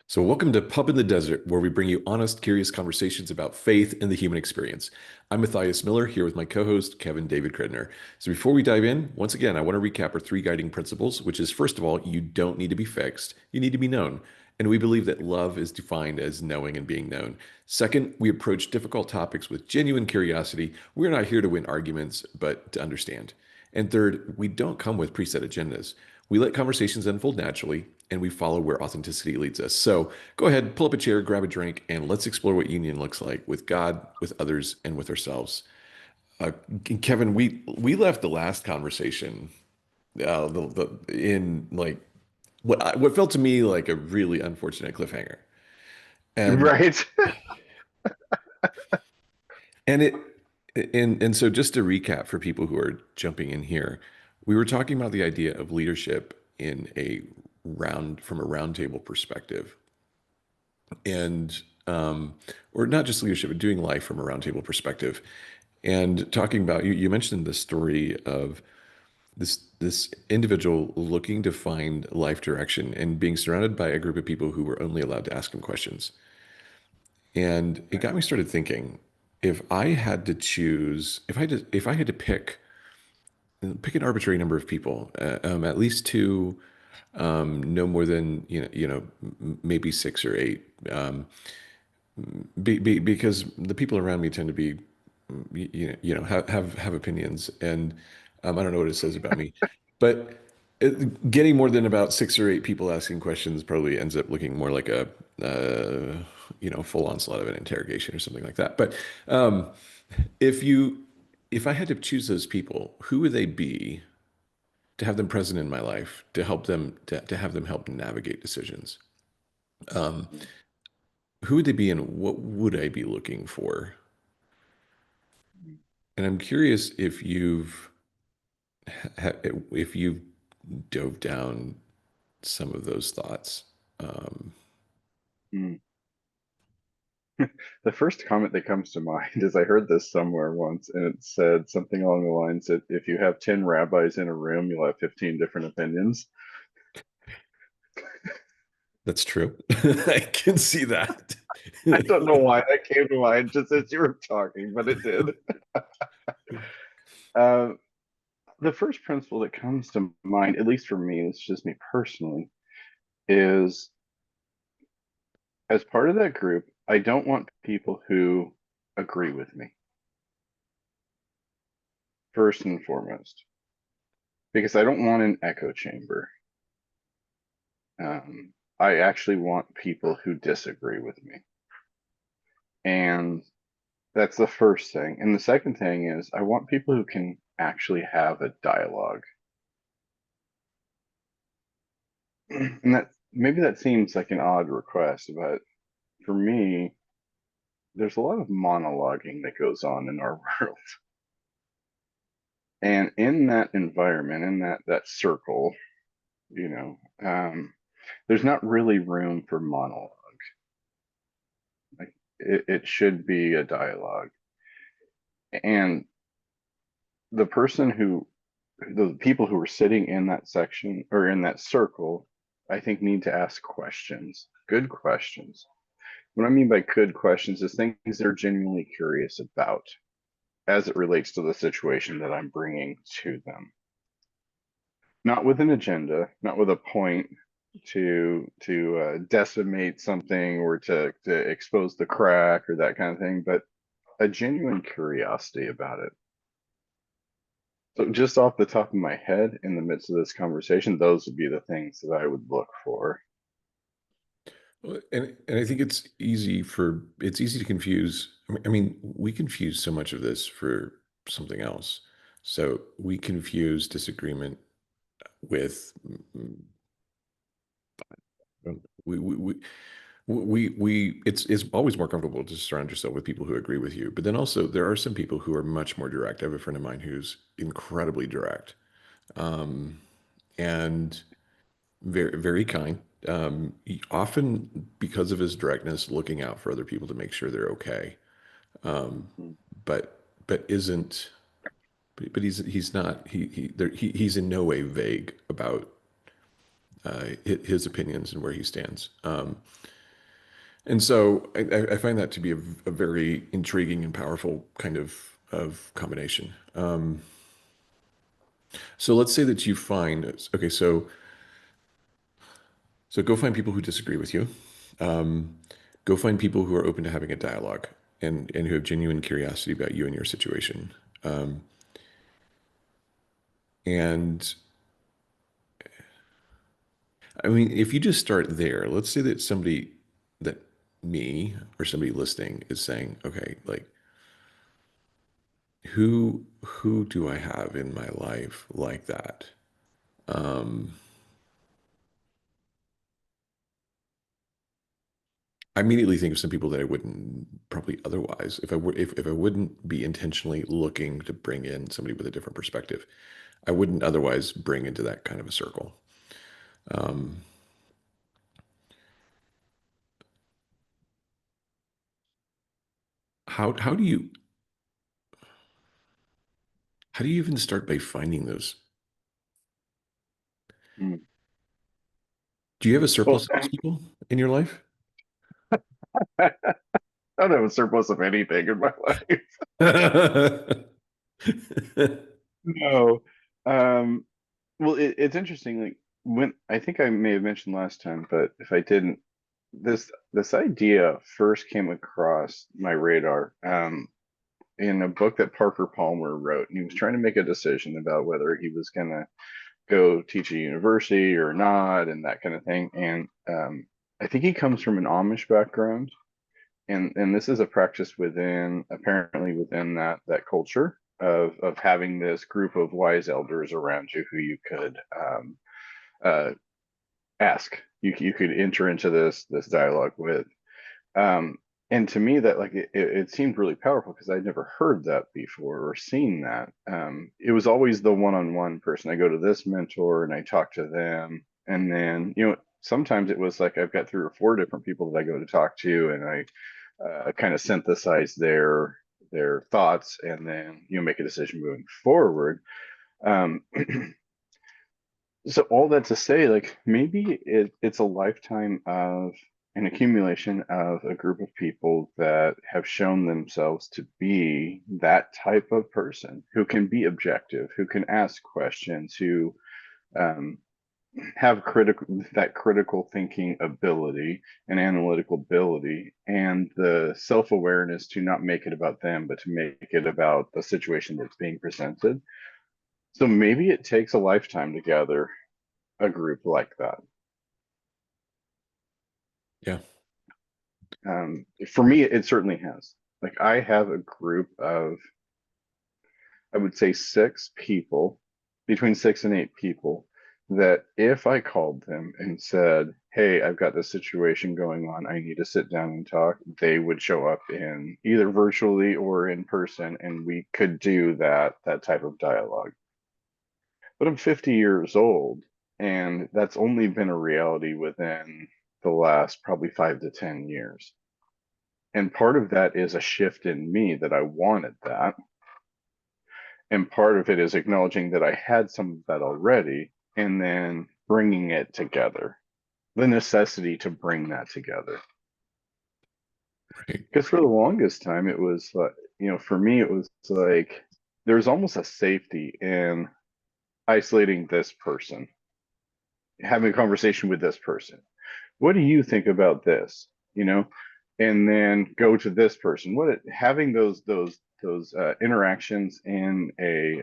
So, welcome to Pub in the Desert, where we bring you honest, curious conversations about faith and the human experience. I'm Matthias Miller, here with my co host, Kevin David Kredner. So, before we dive in, once again, I want to recap our three guiding principles, which is first of all, you don't need to be fixed, you need to be known. And we believe that love is defined as knowing and being known. Second, we approach difficult topics with genuine curiosity. We're not here to win arguments, but to understand. And third, we don't come with preset agendas. We let conversations unfold naturally, and we follow where authenticity leads us. So go ahead, pull up a chair, grab a drink, and let's explore what union looks like with God, with others, and with ourselves. Uh, Kevin, we left the last conversation in like what felt to me like a really unfortunate cliffhanger, and Right. and it and so just to recap for people who are jumping in here, we were talking about the idea of leadership in a from a roundtable perspective and or not just leadership, but doing life from a roundtable perspective. And talking about you mentioned the story of this individual looking to find life direction and being surrounded by a group of people who were only allowed to ask him questions. And it got me started thinking, if I had to choose, if I had to pick an arbitrary number of people, at least two, no more than maybe six or eight. Because the people around me tend to be, have opinions, and I don't know what it says about me, but getting more than about six or eight people asking questions probably ends up looking more like a, full onslaught of an interrogation or something like that. But um, if you, if I had to choose those people, who would they be to have them present in my life to help them to have them help navigate decisions? Um, who would they be, and what would I be looking for? And I'm curious if you've dove down some of those thoughts. Um, Mm. The first comment that comes to mind is I heard this somewhere once, and it said something along the lines that if you have 10 rabbis in a room, you'll have 15 different opinions. that's true. I can see that. I don't know why that came to mind just as you were talking, but it did. Uh, the first principle that comes to mind, at least for me, it's just me personally, is as part of that group, I don't want people who agree with me, first and foremost, because I don't want an echo chamber. I actually want people who disagree with me. And that's the first thing. And the second thing is I want people who can actually have a dialogue. And that maybe that seems like an odd request, but for me, there's a lot of monologuing that goes on in our world. And in that environment, in that circle, you know, there's not really room for monologue. Like it should be a dialogue. And the person who the people who are sitting in that section or in that circle, I think need to ask questions, good questions. What I mean by good questions is things they're genuinely curious about as it relates to the situation that I'm bringing to them. Not with an agenda, not with a point to decimate something or to expose the crack or that kind of thing, but a genuine curiosity about it. So just off the top of my head, in the midst of this conversation, those would be the things that I would look for. and I think it's easy to confuse. We confuse so much of this for something else. So we confuse disagreement with we it's always more comfortable to surround yourself with people who agree with you, but then also there are some people who are much more direct. I have a friend of mine who's incredibly direct, um, and very kind, often because of his directness, looking out for other people to make sure they're okay, um, but isn't but he's not he's in no way vague about his opinions and where he stands. And so I find that to be a very intriguing and powerful kind of combination. So let's say that you find, okay, so go find people who disagree with you. Um, Go find people who are open to having a dialogue and who have genuine curiosity about you and your situation. Um, and I mean, if you just start there, let's say that somebody that me or somebody listening is saying, okay, like who do I have in my life like that? Um, I immediately think of some people that I wouldn't probably otherwise, if I wouldn't be intentionally looking to bring in somebody with a different perspective, I wouldn't otherwise bring into that kind of a circle. Um, how do you even start by finding those? Mm. Do you have a Well, surplus of those people in your life? I don't have a surplus of anything in my life. No. Um, well, it's interesting. Like when I think I may have mentioned last time, but if I didn't, this idea first came across my radar in a book that Parker Palmer wrote, and he was trying to make a decision about whether he was going to go teach at university or not, and that kind of thing. And I think he comes from an Amish background, and this is a practice within apparently within that culture of having this group of wise elders around you who you could uh, ask. You could enter into this dialogue with. Um, and to me, that like it seemed really powerful because I'd never heard that before or seen that. It was always the one-on-one person. I go to this mentor and I talk to them, and then sometimes it was like I've got three or four different people that I go to talk to, and I kind of synthesize their thoughts, and then make a decision moving forward. Um, so all that to say, like maybe it's a lifetime of an accumulation of a group of people that have shown themselves to be that type of person who can be objective, who can ask questions, who um, have critical thinking ability and analytical ability, and the self-awareness to not make it about them, but to make it about the situation that's being presented. So maybe it takes a lifetime to gather a group like that. Yeah. For me, it certainly has. Like I have a group of, I would say, six people, between 6 and 8 people, that if I called them and said, "Hey, I've got this situation going on. I need to sit down and talk," they would show up in either virtually or in person, and we could do that type of dialogue. But I'm 50 years old, and that's only been a reality within the last probably 5 to 10 years. And part of that is a shift in me that I wanted that. And part of it is acknowledging that I had some of that already and then bringing it together, the necessity to bring that together. Right. Because for the longest time, it was, for me, it was like there's almost a safety in isolating this person, having a conversation with this person. What do you think about this? And then go to this person. Having those interactions in a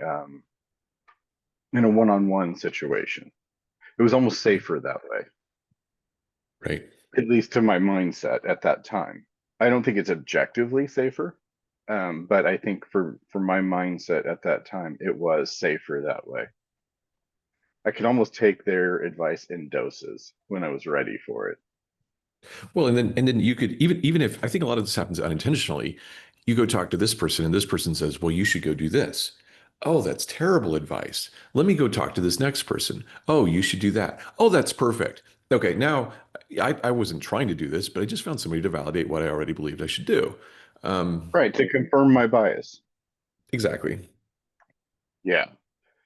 one-on-one situation. It was almost safer that way, Right. at least to my mindset at that time. I don't think it's objectively safer, but I think for my mindset at that time, it was safer that way. I could almost take their advice in doses when I was ready for it. Well, and then you could even if I think a lot of this happens unintentionally, you go talk to this person and this person says, "Well, you should go do this." Oh, that's terrible advice. Let me go talk to this next person. Oh, you should do that. Oh, that's perfect. Okay, now I wasn't trying to do this, but I just found somebody to validate what I already believed I should do. Um, Right, to confirm my bias. exactly. Yeah.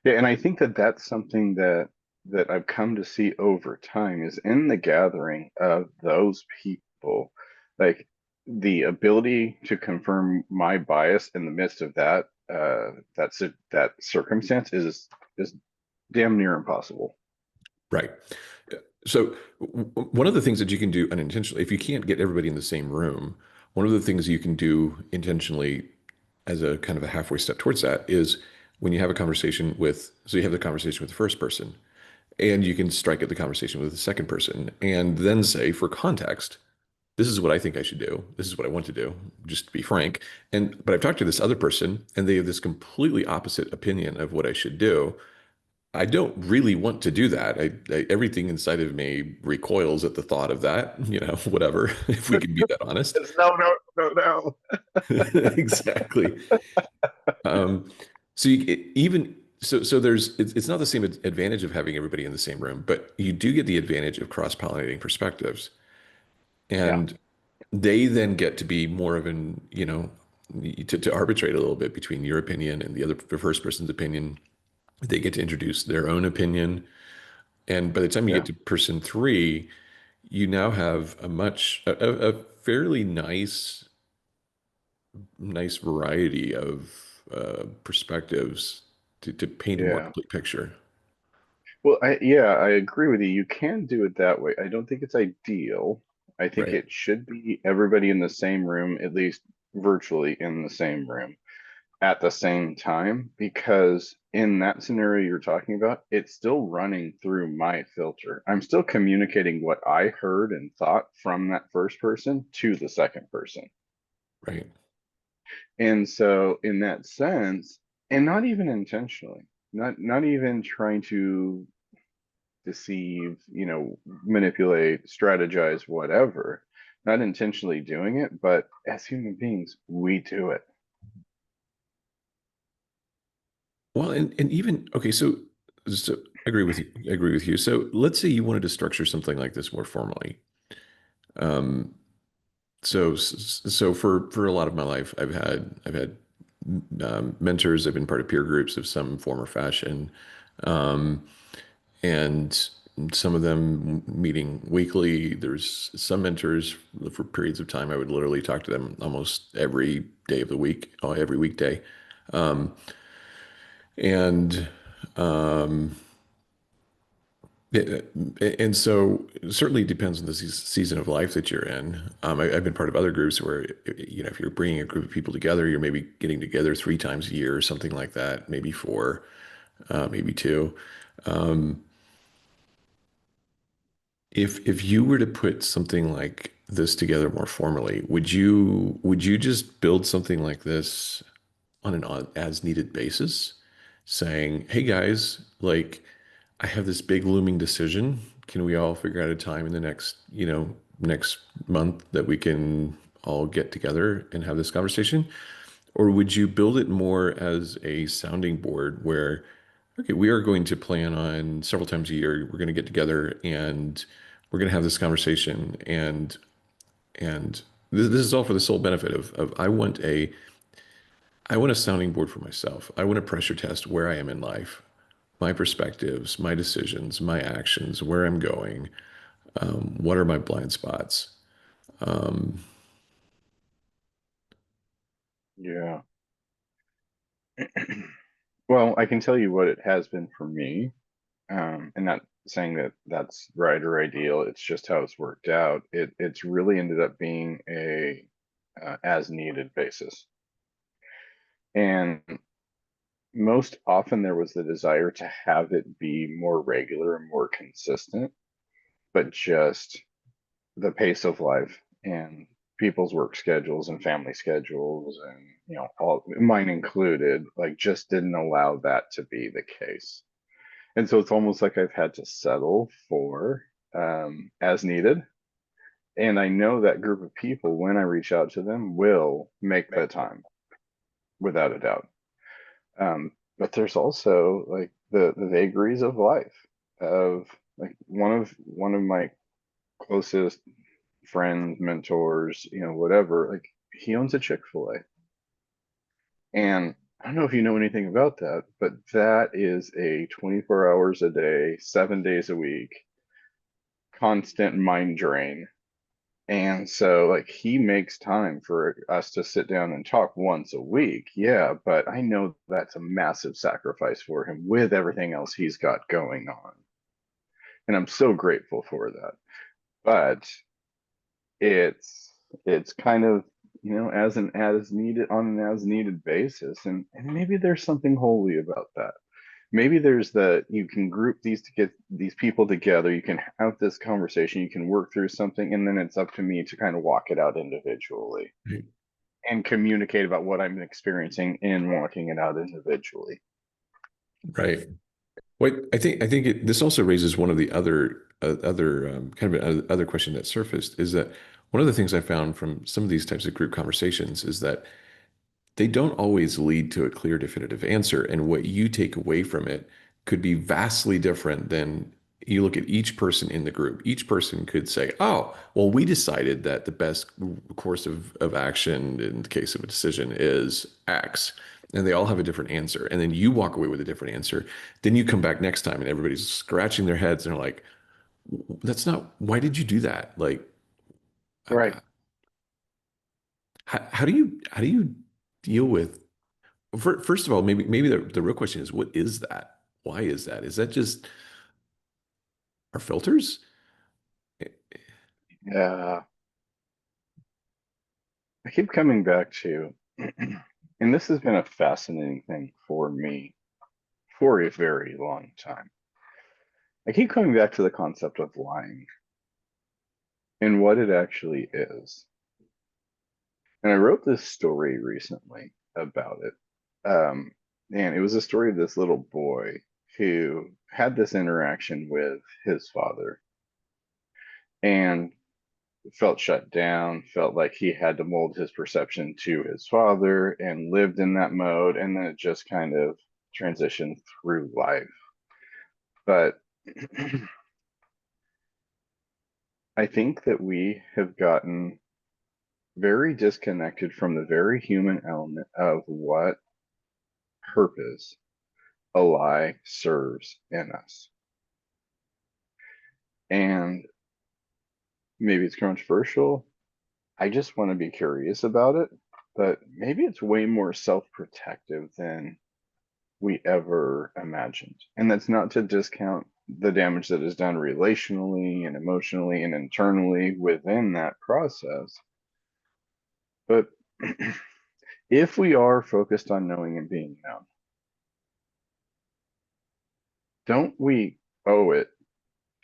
Yeah, and I think that that's something that that I've come to see over time is in the gathering of those people, like the ability to confirm my bias in the midst of that circumstance is damn near impossible. Right. So one of the things that you can do unintentionally, if you can't get everybody in the same room, one of the things you can do intentionally as a kind of a halfway step towards that is when you have a conversation with, so you have the conversation with the first person, and you can strike at the conversation with the second person, and then say, for context, this is what I think I should do. This is what I want to do, just to be frank. But I've talked to this other person, and they have this completely opposite opinion of what I should do. I don't really want to do that. Everything inside of me recoils at the thought of that, whatever, if we can be that honest. It's no, no, no, no. Exactly. Um, so even so it's not the same advantage of having everybody in the same room, but you do get the advantage of cross-pollinating perspectives. Yeah, And they then get to be more of an, to arbitrate a little bit between your opinion and the first person's opinion. They get to introduce their own opinion. And by the time you get yeah, to person three, you now have a fairly nice variety of perspectives to paint a more yeah. complete picture. Well, yeah, I agree with you. You can do it that way. I don't think it's ideal. I think Right. it should be everybody in the same room, at least virtually in the same room at the same time, because in that scenario you're talking about, it's still running through my filter. I'm still communicating what I heard and thought from that first person to the second person. Right. And so in that sense, and not even intentionally, not even trying to deceive, manipulate, strategize, whatever. Not intentionally doing it, but as human beings, we do it. Well, and even okay, so I agree with you. I agree with you. So let's say you wanted to structure something like this more formally. Um, so for a lot of my life, I've had mentors. I've been part of peer groups of some form or fashion, um, and some of them meeting weekly. There's some mentors for periods of time. I would literally talk to them almost every day of the week, every weekday, um, and um, and so it certainly depends on the season of life that you're in. I've been part of other groups where, if you're bringing a group of people together, you're maybe getting together 3 times a year or something like that, maybe four, maybe two. Um, if you were to put something like this together more formally, would you just build something like this on an as needed basis, saying, "Hey guys, like I have this big looming decision. Can we all figure out a time in the next month that we can all get together and have this conversation?" Or would you build it more as a sounding board where, okay, we are going to plan on several times a year, we're going to get together and we're going to have this conversation and this is all for the sole benefit of I want a sounding board for myself. I want to pressure test where I am in life, my perspectives, my decisions, my actions, where I'm going, what are my blind spots. Um, Yeah. Well, I can tell you what it has been for me, and not saying that that's right or ideal. It's just how it's worked out. It's really ended up being a as needed basis, and most often there was the desire to have it be more regular and more consistent, but just the pace of life and people's work schedules and family schedules and all mine included, like just didn't allow that to be the case. And so it's almost like I've had to settle for as needed. And I know that group of people, when I reach out to them, will make the time without a doubt. But there's also like the vagaries of life. Of like one of my closest friends, mentors, whatever. Like he owns a Chick-fil-A, and I don't know if you know anything about that, but that is a 24 hours a day, 7 days a week, constant mind drain. And so, like, he makes time for us to sit down and talk once a week. Yeah, but I know that's a massive sacrifice for him with everything else he's got going on. And I'm so grateful for that. But it's kind of, as an as needed on an as needed basis. And maybe there's something holy about that. Maybe there's you can group these to get these people together, you can have this conversation, you can work through something, and then it's up to me to kind of walk it out individually Right. and communicate about what I'm experiencing in walking it out individually. Right. Wait, this also raises one of the other kind of other question that surfaced is that one of the things I found from some of these types of group conversations is that they don't always lead to a clear, definitive answer. And what you take away from it could be vastly different than you look at each person in the group. Each person could say, oh, well, we decided that the best course of action in the case of a decision is X. And they all have a different answer. And then you walk away with a different answer. Then you come back next time and everybody's scratching their heads and they're like, that's not, why did you do that? Like, Right. how do you deal with first of all, maybe the real question is, what is that? Why is that? Is that just our filters? Yeah. I keep coming back to, and this has been a fascinating thing for me for a very long time. I keep coming back to the concept of lying and what it actually is. And I wrote this story recently about it. And it was a story of this little boy who had this interaction with his father and felt shut down, felt like he had to mold his perception to his father and lived in that mode. And then it just kind of transitioned through life. But I think that we have gotten very disconnected from the very human element of what purpose a lie serves in us. And maybe it's controversial. I just want to be curious about it, but maybe it's way more self-protective than we ever imagined. And that's not to discount the damage that is done relationally and emotionally and internally within that process. But if we are focused on knowing and being known, don't we owe it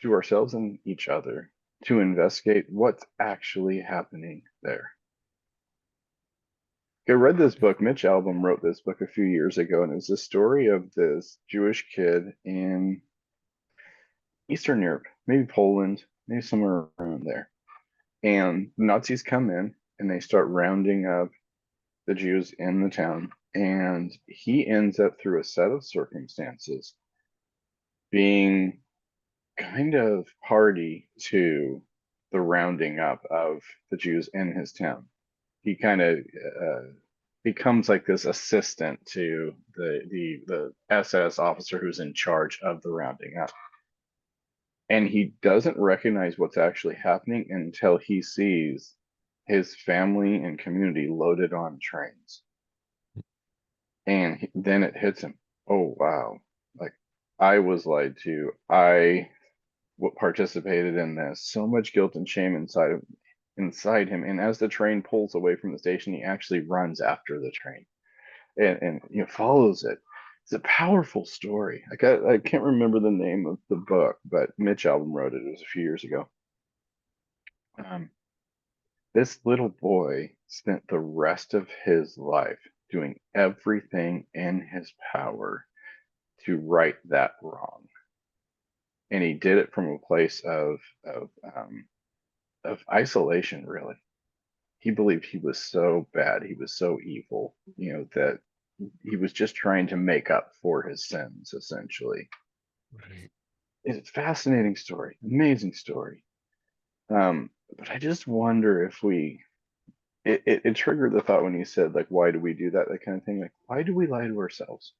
to ourselves and each other to investigate what's actually happening there? I read this book. Mitch Albom wrote this book a few years ago, and it was the story of this Jewish kid in Eastern Europe, maybe Poland, maybe somewhere around there. And the Nazis come in and they start rounding up the Jews in the town. And he ends up, through a set of circumstances, being kind of party to the rounding up of the Jews in his town. He kind of becomes like this assistant to the SS officer who's in charge of the rounding up. And he doesn't recognize what's actually happening until he sees his family and community loaded on trains. And then it hits him. Oh, wow. Like, I was lied to. I participated in this. So much guilt and shame inside him. And as the train pulls away from the station, he actually runs after the train and follows it. It's a powerful story. I can't remember the name of the book, but Mitch Albom wrote it. It was a few years ago. Um, this little boy spent the rest of his life doing everything in his power to right that wrong, and he did it from a place of isolation. Really, he believed he was so bad, he was so evil, that he was just trying to make up for his sins, essentially. Right. It's a fascinating story, amazing story. But I just wonder if we it triggered the thought when you said like, why do we do that? That kind of thing. Like, why do we lie to ourselves?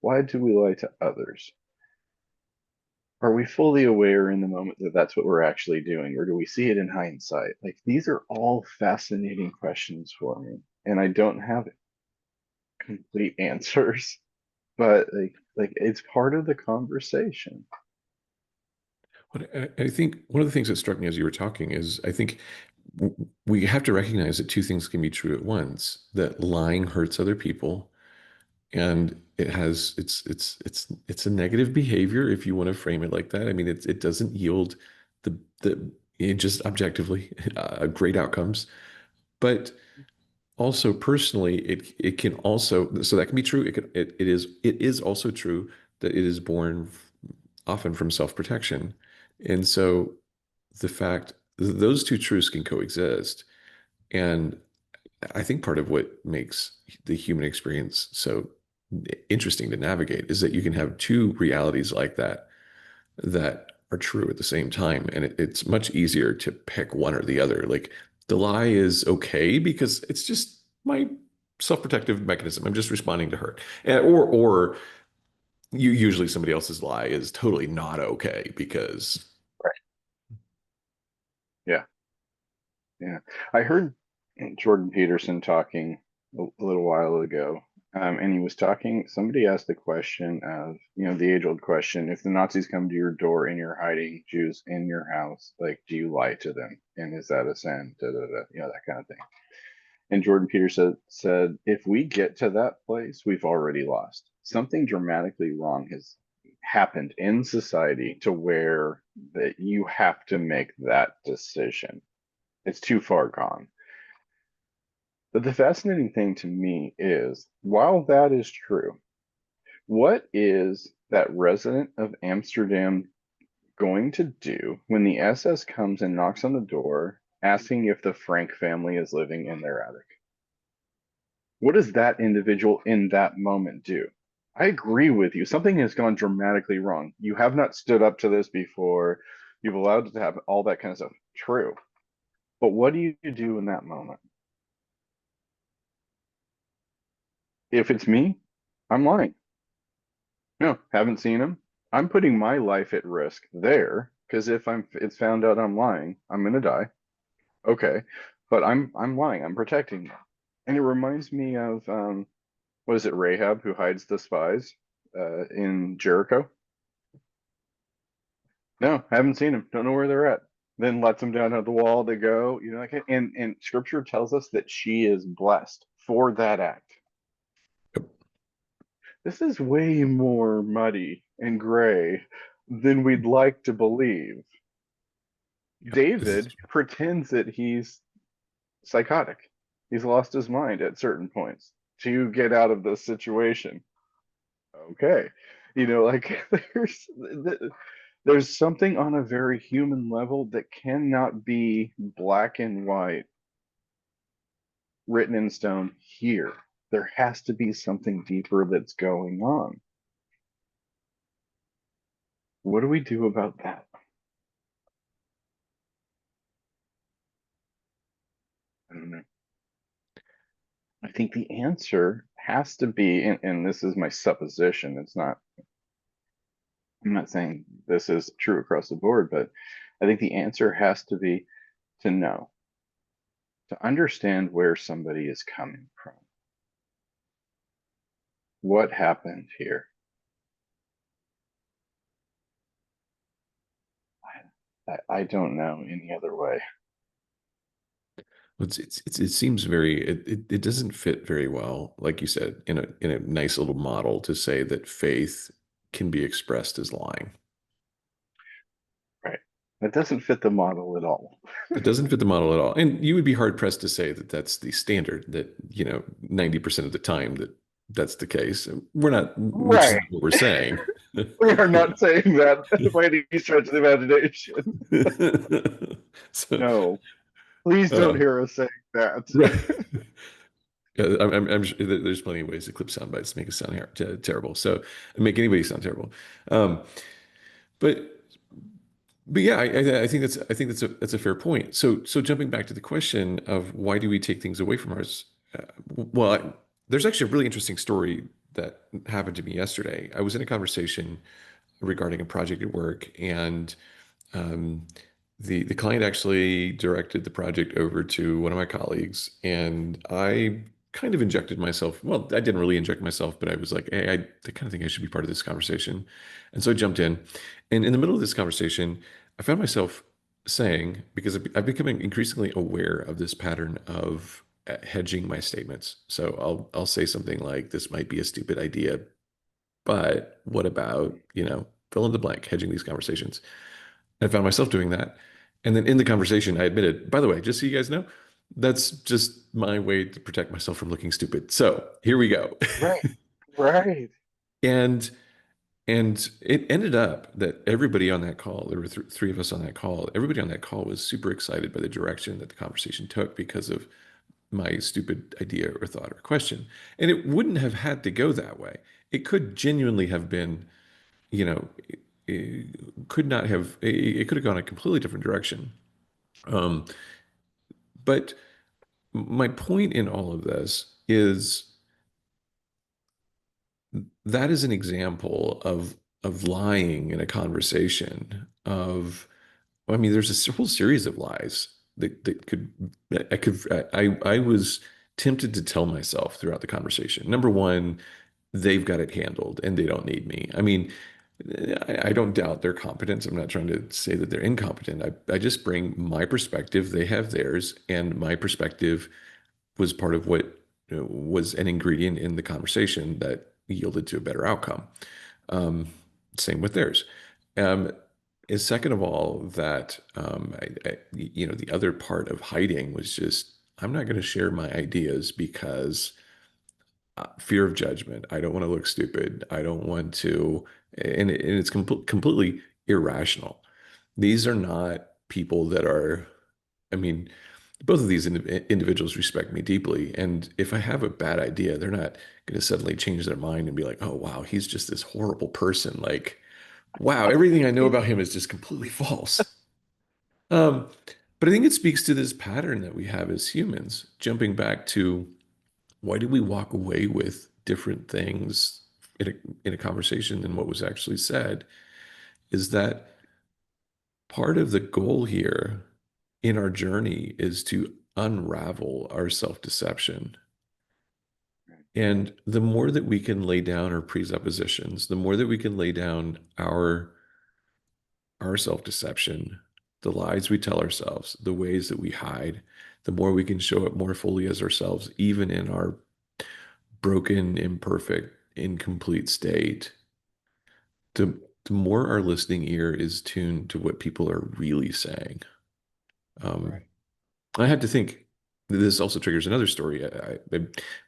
Why do we lie to others? Are we fully aware in the moment that that's what we're actually doing, or do we see it in hindsight? Like, these are all fascinating questions for me, and I don't have complete answers, but like it's part of the conversation. But I think one of the things that struck me as you were talking is I think we have to recognize that two things can be true at once, that lying hurts other people and it has it's a negative behavior if you want to frame it like that. I mean, it doesn't yield the it just objectively great outcomes, but also personally, it can also so that can be true. It is also true that it is born often from self-protection, and so the fact those two truths can coexist, and I think part of what makes the human experience so interesting to navigate is that you can have two realities like that are true at the same time. And it's much easier to pick one or the other. Like the lie is okay because it's just my self-protective mechanism. I'm just responding to her. Or you usually somebody else's lie is totally not okay because Right. Yeah. Yeah. I heard Jordan Peterson talking a little while ago, and he was talking, somebody asked the question of, the age-old question, if the Nazis come to your door and you're hiding Jews in your house, like, do you lie to them? And is that a sin? Da, da, da, that kind of thing. And Jordan Peterson said, if we get to that place, we've already lost. Something dramatically wrong has happened in society to where that you have to make that decision. It's too far gone. But the fascinating thing to me is, while that is true, what is that resident of Amsterdam going to do when the SS comes and knocks on the door asking if the Frank family is living in their attic? What does that individual in that moment do? I agree with you. Something has gone dramatically wrong. You have not stood up to this before. You've allowed it to happen, all that kind of stuff. True. But what do you do in that moment? If it's me, I'm lying. No, haven't seen him. I'm putting my life at risk there because if it's found out I'm lying, I'm gonna die. Okay, but I'm lying. I'm protecting them. And it reminds me of what is it, Rahab, who hides the spies in Jericho? No, haven't seen them. Don't know where they're at. Then lets them down at the wall. They go, like, and Scripture tells us that she is blessed for that act. This is way more muddy and gray than we'd like to believe. yep, this is David pretends that he's psychotic. He's lost his mind at certain points to get out of this situation. Okay. Like there's something on a very human level that cannot be black and white written in stone here. There has to be something deeper that's going on. What do we do about that? I don't know. I think the answer has to be, and this is my supposition, I'm not saying this is true across the board, but I think the answer has to be to know, to understand where somebody is coming from. What happened here? I don't know any other way. it seems very it doesn't fit very well, like you said, in a nice little model to say that faith can be expressed as lying. Right. That doesn't fit the model at all. It doesn't fit the model at all. And you would be hard pressed to say that that's the standard, that, 90% of the time that that's the case. We're not, which is Right. not what we're saying. We are not saying that by any stretch of the imagination. So, No, please don't uh, hear us saying that. right. Yeah, I'm sure there's plenty of ways to clip sound bites to make us sound terrible. So make anybody sound terrible. Um, but But yeah, I think that's a fair point. So jumping back to the question of why do we take things away from ours? Well, there's actually a really interesting story that happened to me yesterday. I was in a conversation regarding a project at work, and um, the client actually directed the project over to one of my colleagues, and I kind of injected myself. Well, I didn't really inject myself, but I was like, hey, I kind of think I should be part of this conversation. And so I jumped in. And in the middle of this conversation, I found myself saying, because I'm becoming increasingly aware of this pattern of hedging my statements. So I'll say something like, this might be a stupid idea, but what about, fill in the blank, hedging these conversations. I found myself doing that. And then in the conversation, I admitted, by the way, just so you guys know, that's just my way to protect myself from looking stupid. So here we go. Right, right. and and it ended up that everybody on that call, there were three of us on that call, everybody on that call was super excited by the direction that the conversation took because of my stupid idea or thought or question. And it wouldn't have had to go that way. It could genuinely have been, you know, it could not have, it could have gone a completely different direction. Um, but my point in all of this is that is an example of lying in a conversation of, I mean, there's a whole series of lies that could, I was tempted to tell myself throughout the conversation. Number one, they've got it handled and they don't need me. I mean, I don't doubt their competence. I'm not trying to say that they're incompetent. I just bring my perspective, they have theirs, and my perspective was part of what was an ingredient in the conversation that yielded to a better outcome. Um, Same with theirs. Um, is second of all that the other part of hiding was just I'm not going to share my ideas because fear of judgment. I don't want to look stupid. I don't want to, and it's completely irrational. These are not people that are. I mean, both of these individuals respect me deeply, and if I have a bad idea, they're not going to suddenly change their mind and be like, "Oh, wow, he's just this horrible person." Like, wow, everything I know about him is just completely false. Um, but I think it speaks to this pattern that we have as humans. Jumping back to why did we walk away with different things in a conversation than what was actually said? Is that part of the goal here in our journey is to unravel our self-deception. And the more that we can lay down our presuppositions, the more that we can lay down our self-deception, the lies we tell ourselves, the ways that we hide, the more we can show up more fully as ourselves, even in our broken, imperfect, incomplete state, the more our listening ear is tuned to what people are really saying. Um, Right. I had to think. This also triggers another story. I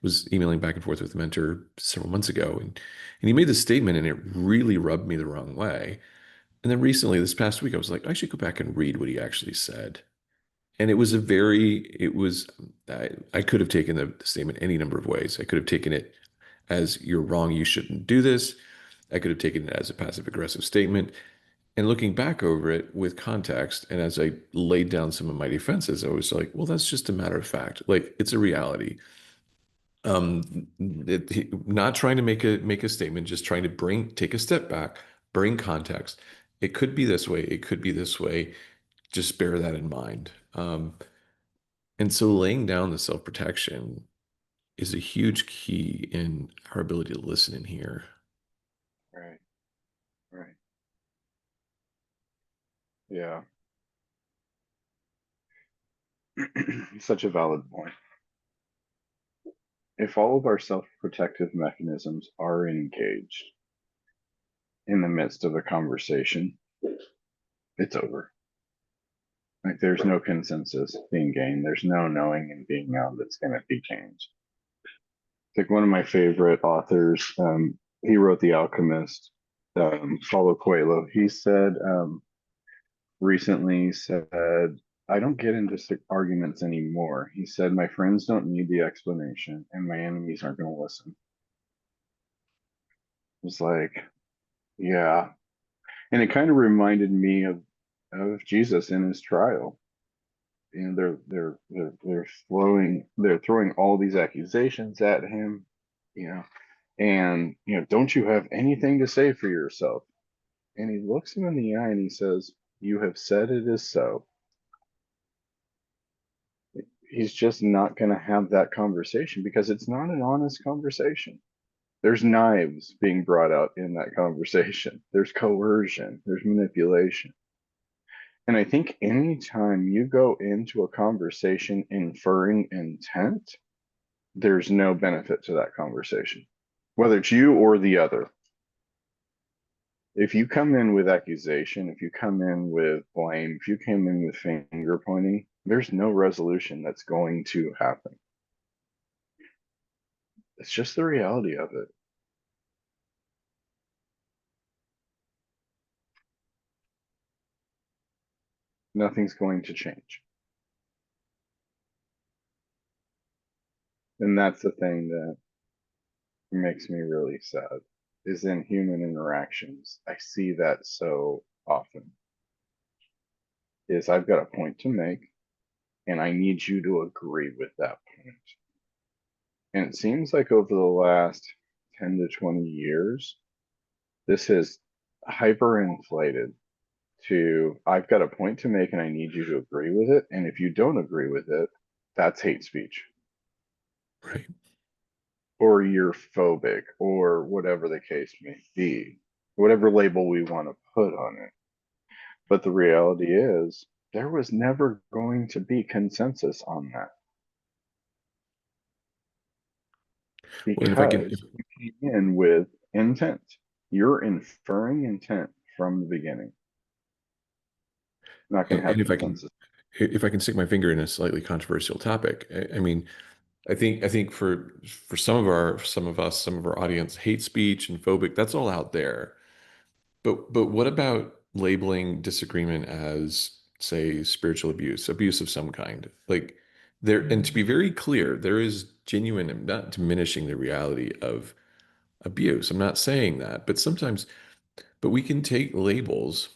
was emailing back and forth with a mentor several months ago, and he made this statement, and it really rubbed me the wrong way. And then recently, this past week, I was like, I should go back and read what he actually said. And it was, I could have taken the statement any number of ways. I could have taken it as you're wrong, you shouldn't do this. I could have taken it as a passive aggressive statement. And looking back over it with context, and as I laid down some of my defenses, I was like, well, that's just a matter of fact. Like it's a reality. Not trying to make a statement, just trying to take a step back, bring context. It could be this way. It could be this way. Just bear that in mind. And so laying down the self-protection is a huge key in our ability to listen and hear. Right. Right. Yeah. Such a valid point. If all of our self-protective mechanisms are engaged in the midst of a conversation, it's over. Like there's no consensus being gained. There's no knowing and being known that's going to be changed. Like one of my favorite authors, he wrote The Alchemist, Paulo Coelho. He said recently said, I don't get into arguments anymore. He said, my friends don't need the explanation and my enemies aren't going to listen. It's like, yeah. And it kind of reminded me of of Jesus in his trial. You know, they're throwing all these accusations at him, you know, and don't you have anything to say for yourself? And he looks him in the eye and he says, "You have said it is so." He's just not going to have that conversation because it's not an honest conversation. There's knives being brought out in that conversation. There's coercion, there's manipulation. And I think anytime you go into a conversation inferring intent, there's no benefit to that conversation, whether it's you or the other. If you come in with accusation, if you come in with blame, if you come in with finger pointing, there's no resolution that's going to happen. It's just the reality of it. Nothing's going to change. And that's the thing that makes me really sad is in human interactions. I see that so often is I've got a point to make and I need you to agree with that point. And it seems like over the last 10 to 20 years, this has hyperinflated to I've got a point to make and I need you to agree with it. And if you don't agree with it, that's hate speech. Right. Or you're phobic, or whatever the case may be, whatever label we want to put on it. But the reality is, there was never going to be consensus on that Well, and if I can, because you came in with intent. You're inferring intent from the beginning. Not going to have and consensus. if I can stick my finger in a slightly controversial topic, I mean, I think for some of us, some of our audience, hate speech and phobic, that's all out there. But what about labeling disagreement as, say, spiritual abuse, abuse of some kind? Like there, and to be very clear, there is genuine, I'm not diminishing the reality of abuse. I'm not saying that, but we can take labels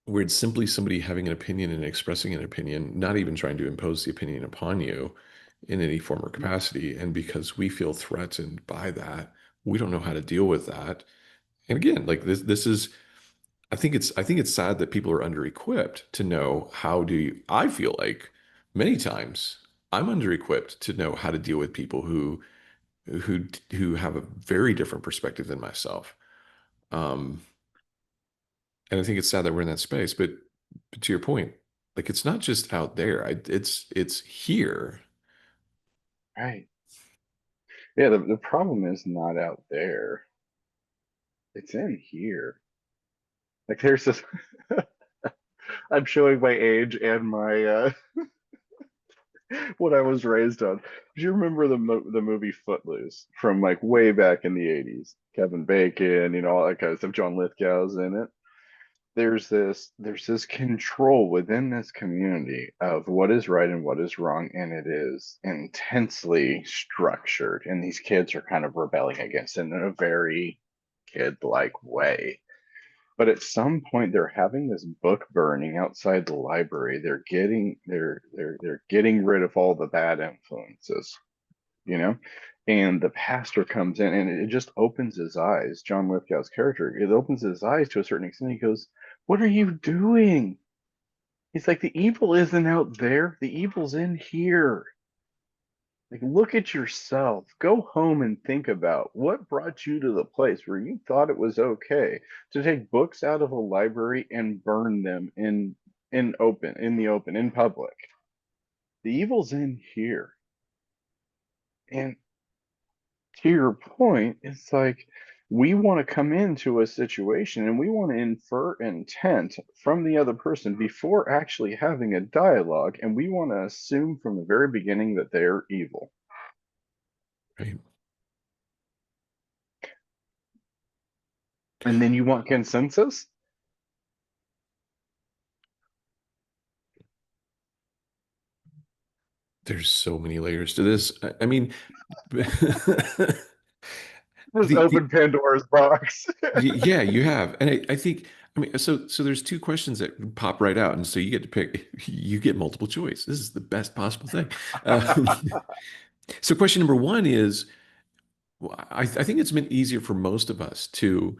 where it's simply somebody having an opinion and expressing an opinion, not even trying to impose the opinion upon you in any form or capacity. And because we feel threatened by that, we don't know how to deal with that. And again, like this is, I think it's sad that people are under-equipped to know how do you, I feel like many times I'm under-equipped to know how to deal with people who have a very different perspective than myself. Um, and I think it's sad that we're in that space. But to your point, like it's not just out there. It's here. Right. Yeah, the problem is not out there. It's in here. Like there's this I'm showing my age and my what I was raised on. Do you remember the movie Footloose from like way back in the 80s? Kevin Bacon, all that kind of stuff. John Lithgow's in it. There's this control within this community of what is right and what is wrong, and it is intensely structured. And these kids are kind of rebelling against it in a very kid-like way. But at some point, they're having this book burning outside the library. They're getting rid of all the bad influences, you know. And the pastor comes in, and it just opens his eyes. John Lithgow's character, it opens his eyes to a certain extent. He goes, "What are you doing?" He's like, "The evil isn't out there. The evil's in here. Like, look at yourself. Go home and think about what brought you to the place where you thought it was okay to take books out of a library and burn them in the open, in public. The evil's in here." And to your point, it's like we want to come into a situation and we want to infer intent from the other person before actually having a dialogue, and we want to assume from the very beginning that they're evil. Right. And then you want consensus? There's so many layers to this. I mean, Just the open Pandora's box. yeah, you have, and I think I mean, so there's two questions that pop right out, and so you get to pick. You get multiple choice. This is the best possible thing. Um, so question number one is, well, I think it's been easier for most of us to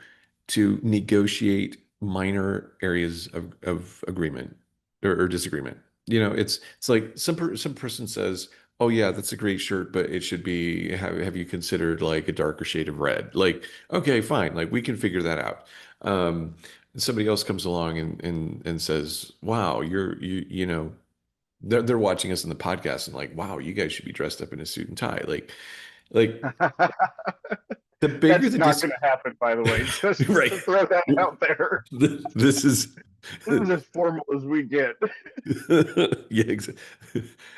negotiate minor areas of agreement or disagreement. It's like some person says, "Oh yeah, that's a great shirt, but it should be have you considered like a darker shade of red?" Like, okay, fine, like we can figure that out. And somebody else comes along and says, "Wow, they're watching us in the podcast and like, wow, you guys should be dressed up in a suit and tie." Like the bigger That's the not dis going to happen, by the way. Just right. to throw that out there. This is This is as formal as we get. yeah,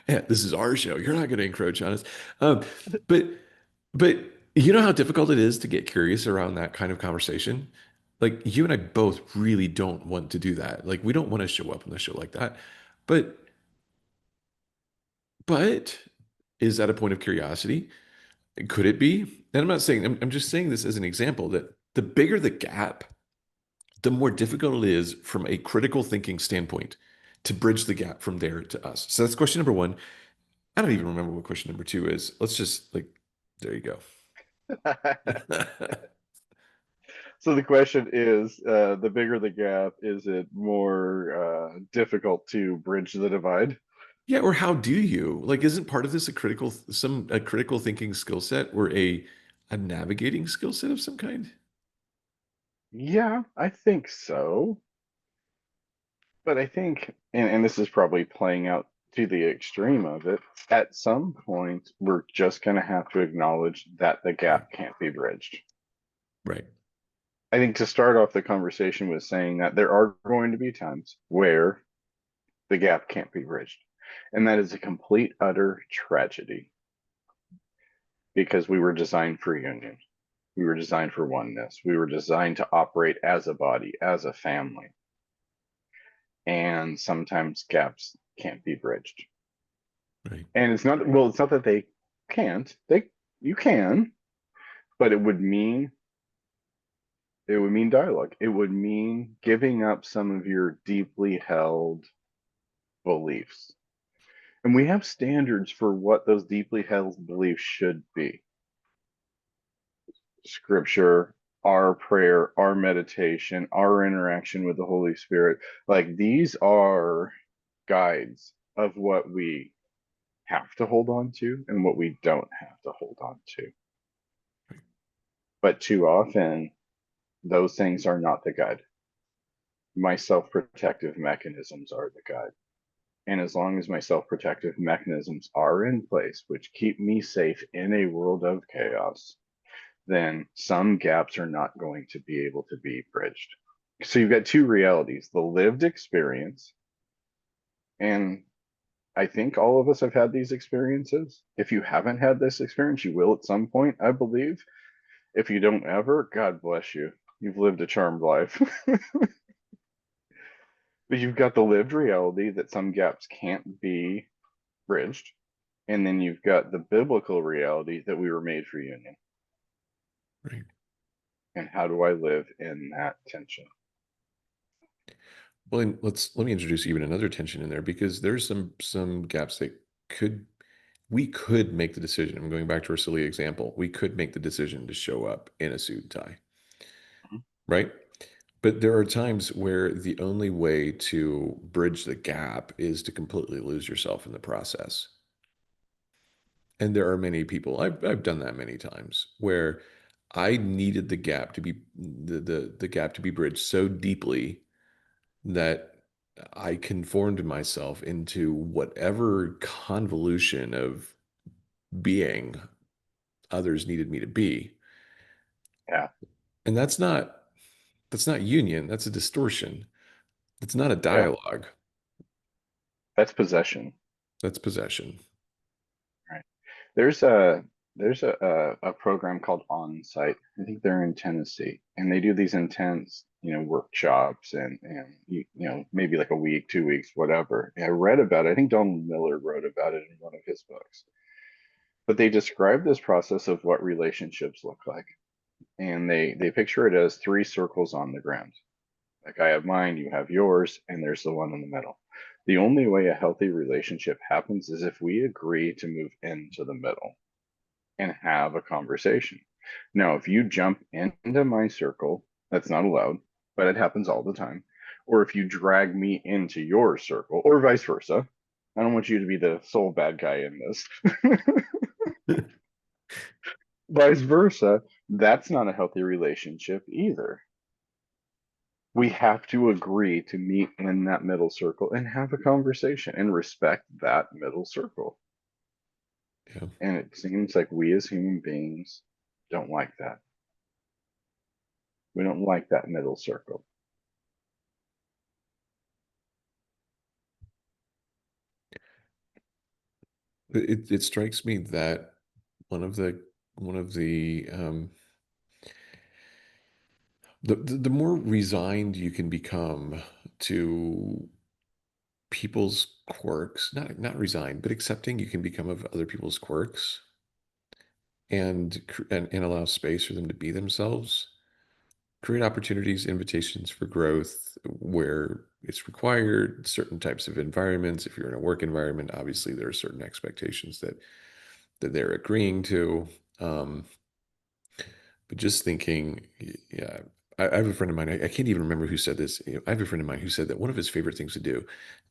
yeah, this is our show. You're not going to encroach on us. Um, but but you know how difficult it is to get curious around that kind of conversation? Like you and I both really don't want to do that. Like we don't want to show up on the show like that. But but is that a point of curiosity? Could it be? And I'm not saying, I'm just saying this as an example that the bigger the gap, the more difficult it is from a critical thinking standpoint to bridge the gap from there to us. So that's question number one. I don't even remember what question number two is. Let's just like, there you go. So the question is, the bigger the gap, is it more difficult to bridge the divide? Yeah, or how do you? Like, isn't part of this a critical thinking skill set or a navigating skill set of some kind? Yeah, I think so. But I think, and this is probably playing out to the extreme of it, at some point, we're just going to have to acknowledge that the Right. gap can't be bridged. Right. I think to start off the conversation with saying that there are going to be times where the gap can't be bridged. And that is a complete, utter tragedy because we were designed for union. We were designed for oneness. We were designed to operate as a body, as a family. And sometimes gaps can't be bridged. Right. And it's not that they can't. You can, but it would mean dialogue. It would mean giving up some of your deeply held beliefs. And we have standards for what those deeply held beliefs should be. Scripture, our prayer, our meditation, our interaction with the Holy Spirit. Like these are guides of what we have to hold on to and what we don't have to hold on to. But too often, those things are not the guide. My self protective mechanisms are the guide. And as long as my self protective mechanisms are in place, which keep me safe in a world of chaos, then some gaps are not going to be able to be bridged. So you've got two realities: the lived experience, and I think all of us have had these experiences. If you haven't had this experience, you will at some point, I believe. If you don't ever, God bless you. You've lived a charmed life. But you've got the lived reality that some gaps can't be bridged. And then you've got the biblical reality that we were made for union. Right. And how do I live in that tension? Well, and let me introduce even another tension in there because there's some gaps that could we could make the decision. I'm going back to our silly example. We could make the decision to show up in a suit and tie, right? But there are times where the only way to bridge the gap is to completely lose yourself in the process. And there are many people, I've done that many times where I needed the gap to be bridged so deeply that I conformed myself into whatever convolution of being others needed me to be. Yeah, And that's not union, that's a distortion. It's not a yeah. dialogue, That's possession. that's possession. Right. There's a there's a program called On Site. I think they're in Tennessee, and they do these intense, workshops and maybe like a week, 2 weeks, whatever. And I read about it. I think Don Miller wrote about it in one of his books. But they describe this process of what relationships look like, and they picture it as three circles on the ground. Like I have mine, you have yours, and there's the one in the middle. The only way a healthy relationship happens is if we agree to move into the middle and have a conversation. Now, if you jump into my circle, that's not allowed, but it happens all the time. Or if you drag me into your circle, or vice versa, I don't want you to be the sole bad guy in this. Vice versa, that's not a healthy relationship either. We have to agree to meet in that middle circle and have a conversation and respect that middle circle. Yeah. And it seems like we as human beings don't like that. We don't like that middle circle. It strikes me that one of the one of the more resigned you can become to people's quirks, not resigned, but accepting you can become of other people's quirks and allow space for them to be themselves, create opportunities, invitations for growth where it's required, certain types of environments. If you're in a work environment, obviously there are certain expectations that they're agreeing to. Um, but just thinking, yeah, I have a friend of mine. I can't even remember who said this. I have a friend of mine who said that one of his favorite things to do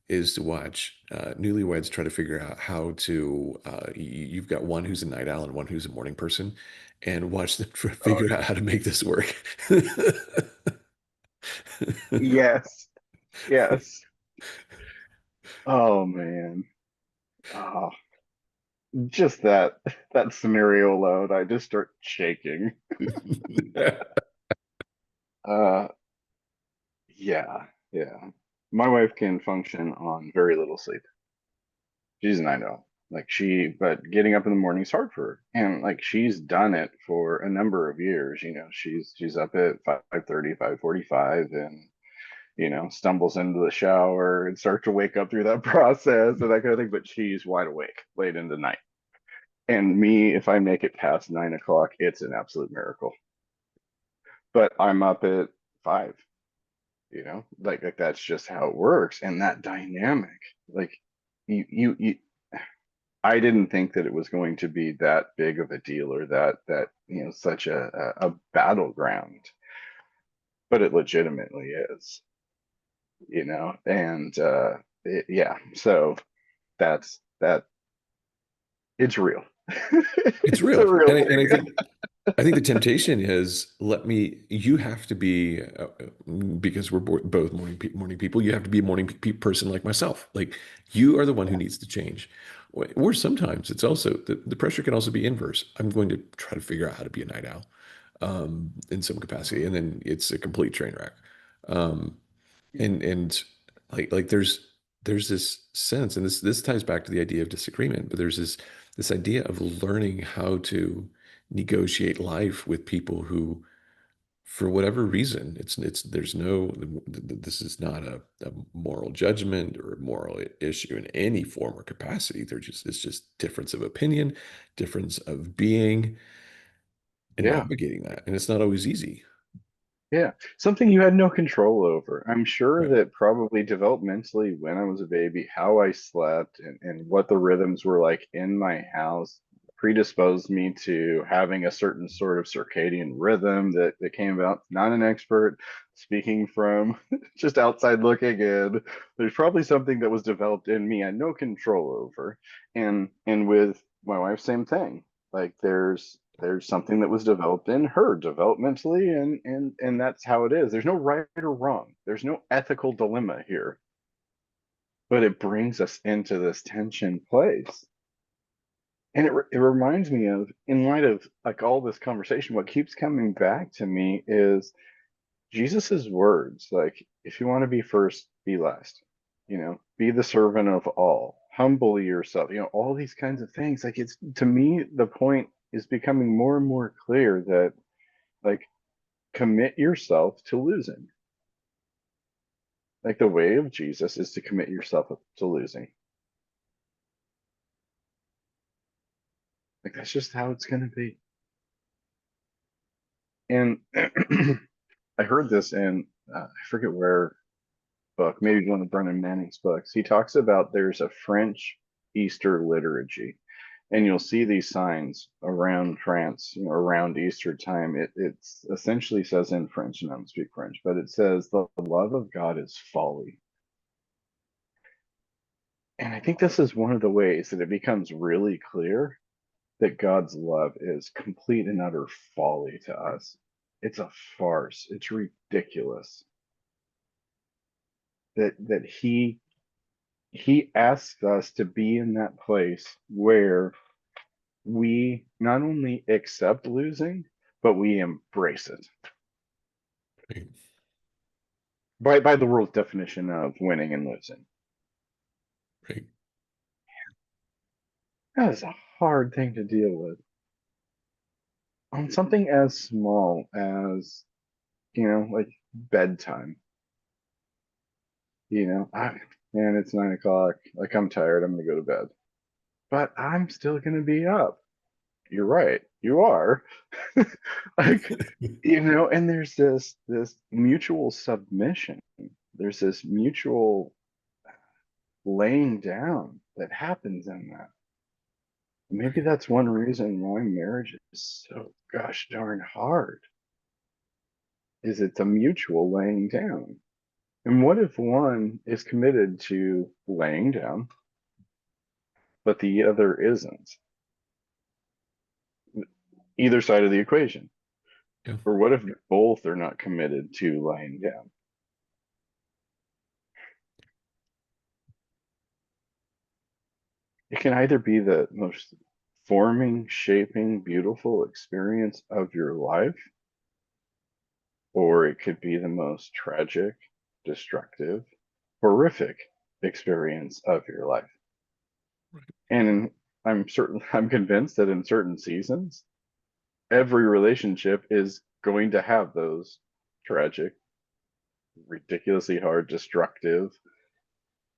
is to watch newlyweds try to figure out how to. You've got one who's a night owl and one who's a morning person, and watch them try to Oh, figure out how to make this work. yes. Yes. Oh man. Oh, just that scenario alone, I just start shaking. Uh yeah, yeah. My wife can function on very little sleep. She's an I know. But getting up in the morning is hard for her. And like she's done it for a number of years. She's up at 5:30, 5:45, and stumbles into the shower and starts to wake up through that process and that kind of thing. But she's wide awake late into the night. And me, if I make it past 9 o'clock, it's an absolute miracle. But I'm up at 5, like that's just how it works. And that dynamic, like you I didn't think that it was going to be that big of a deal or that such a battleground, but it legitimately is, and yeah, so that it's real. It's It's a real, real and thing. I think the temptation is you have to be because we're both morning people. You have to be a morning person like myself. Like you are the one who needs to change. Or sometimes it's also the pressure can also be inverse. I'm going to try to figure out how to be a night owl in some capacity, and then it's a complete train wreck. Um, and like there's this sense, and this ties back to the idea of disagreement, but there's this idea of learning how to negotiate life with people who, for whatever reason, it's there's no this is not a moral judgment or a moral issue in any form or capacity. It's just difference of opinion, difference of being, and Yeah. navigating that, and it's not always easy. Yeah, something you had no control over. I'm sure Right. that probably developmentally when I was a baby, how I slept and what the rhythms were like in my house predisposed me to having a certain sort of circadian rhythm that came about. Not an expert, speaking from just outside looking in. There's probably something that was developed in me I had no control over. And with my wife, same thing. Like there's something that was developed in her developmentally, and that's how it is. There's no right or wrong. There's no ethical dilemma here, but it brings us into this tension place. And it reminds me of, in light of like all this conversation, what keeps coming back to me is Jesus's words, like, if you want to be first, be last, be the servant of all, humble yourself, all these kinds of things. Like, it's to me, the point is becoming more and more clear that, like, commit yourself to losing. Like, the way of Jesus is to commit yourself to losing. Like, that's just how it's going to be. And I heard this in I forget where book, maybe one of Brennan Manning's books. He talks about there's a French Easter liturgy, and you'll see these signs around France, around Easter time. It's essentially says in French, and I don't speak French, but it says the love of God is folly. And I think this is one of the ways that it becomes really clear that God's love is complete and utter folly to us. It's a farce. It's ridiculous that he asks us to be in that place where we not only accept losing, but we embrace it Right. by the world's definition of winning and losing. Right. That is a hard thing to deal with on something as small as, like bedtime. And it's 9 o'clock. Like, I'm tired. I'm going to go to bed, but I'm still going to be up. You're right. You are. Like, and there's this mutual submission. There's this mutual laying down that happens in that. Maybe that's one reason why marriage is so gosh darn hard, is it's a mutual laying down. And what if one is committed to laying down, but the other isn't? Either side of the equation. Yeah. Or what if both are not committed to laying down? It can either be the most forming, shaping, beautiful experience of your life, or it could be the most tragic, destructive, horrific experience of your life. And I'm convinced that in certain seasons, every relationship is going to have those tragic, ridiculously hard, destructive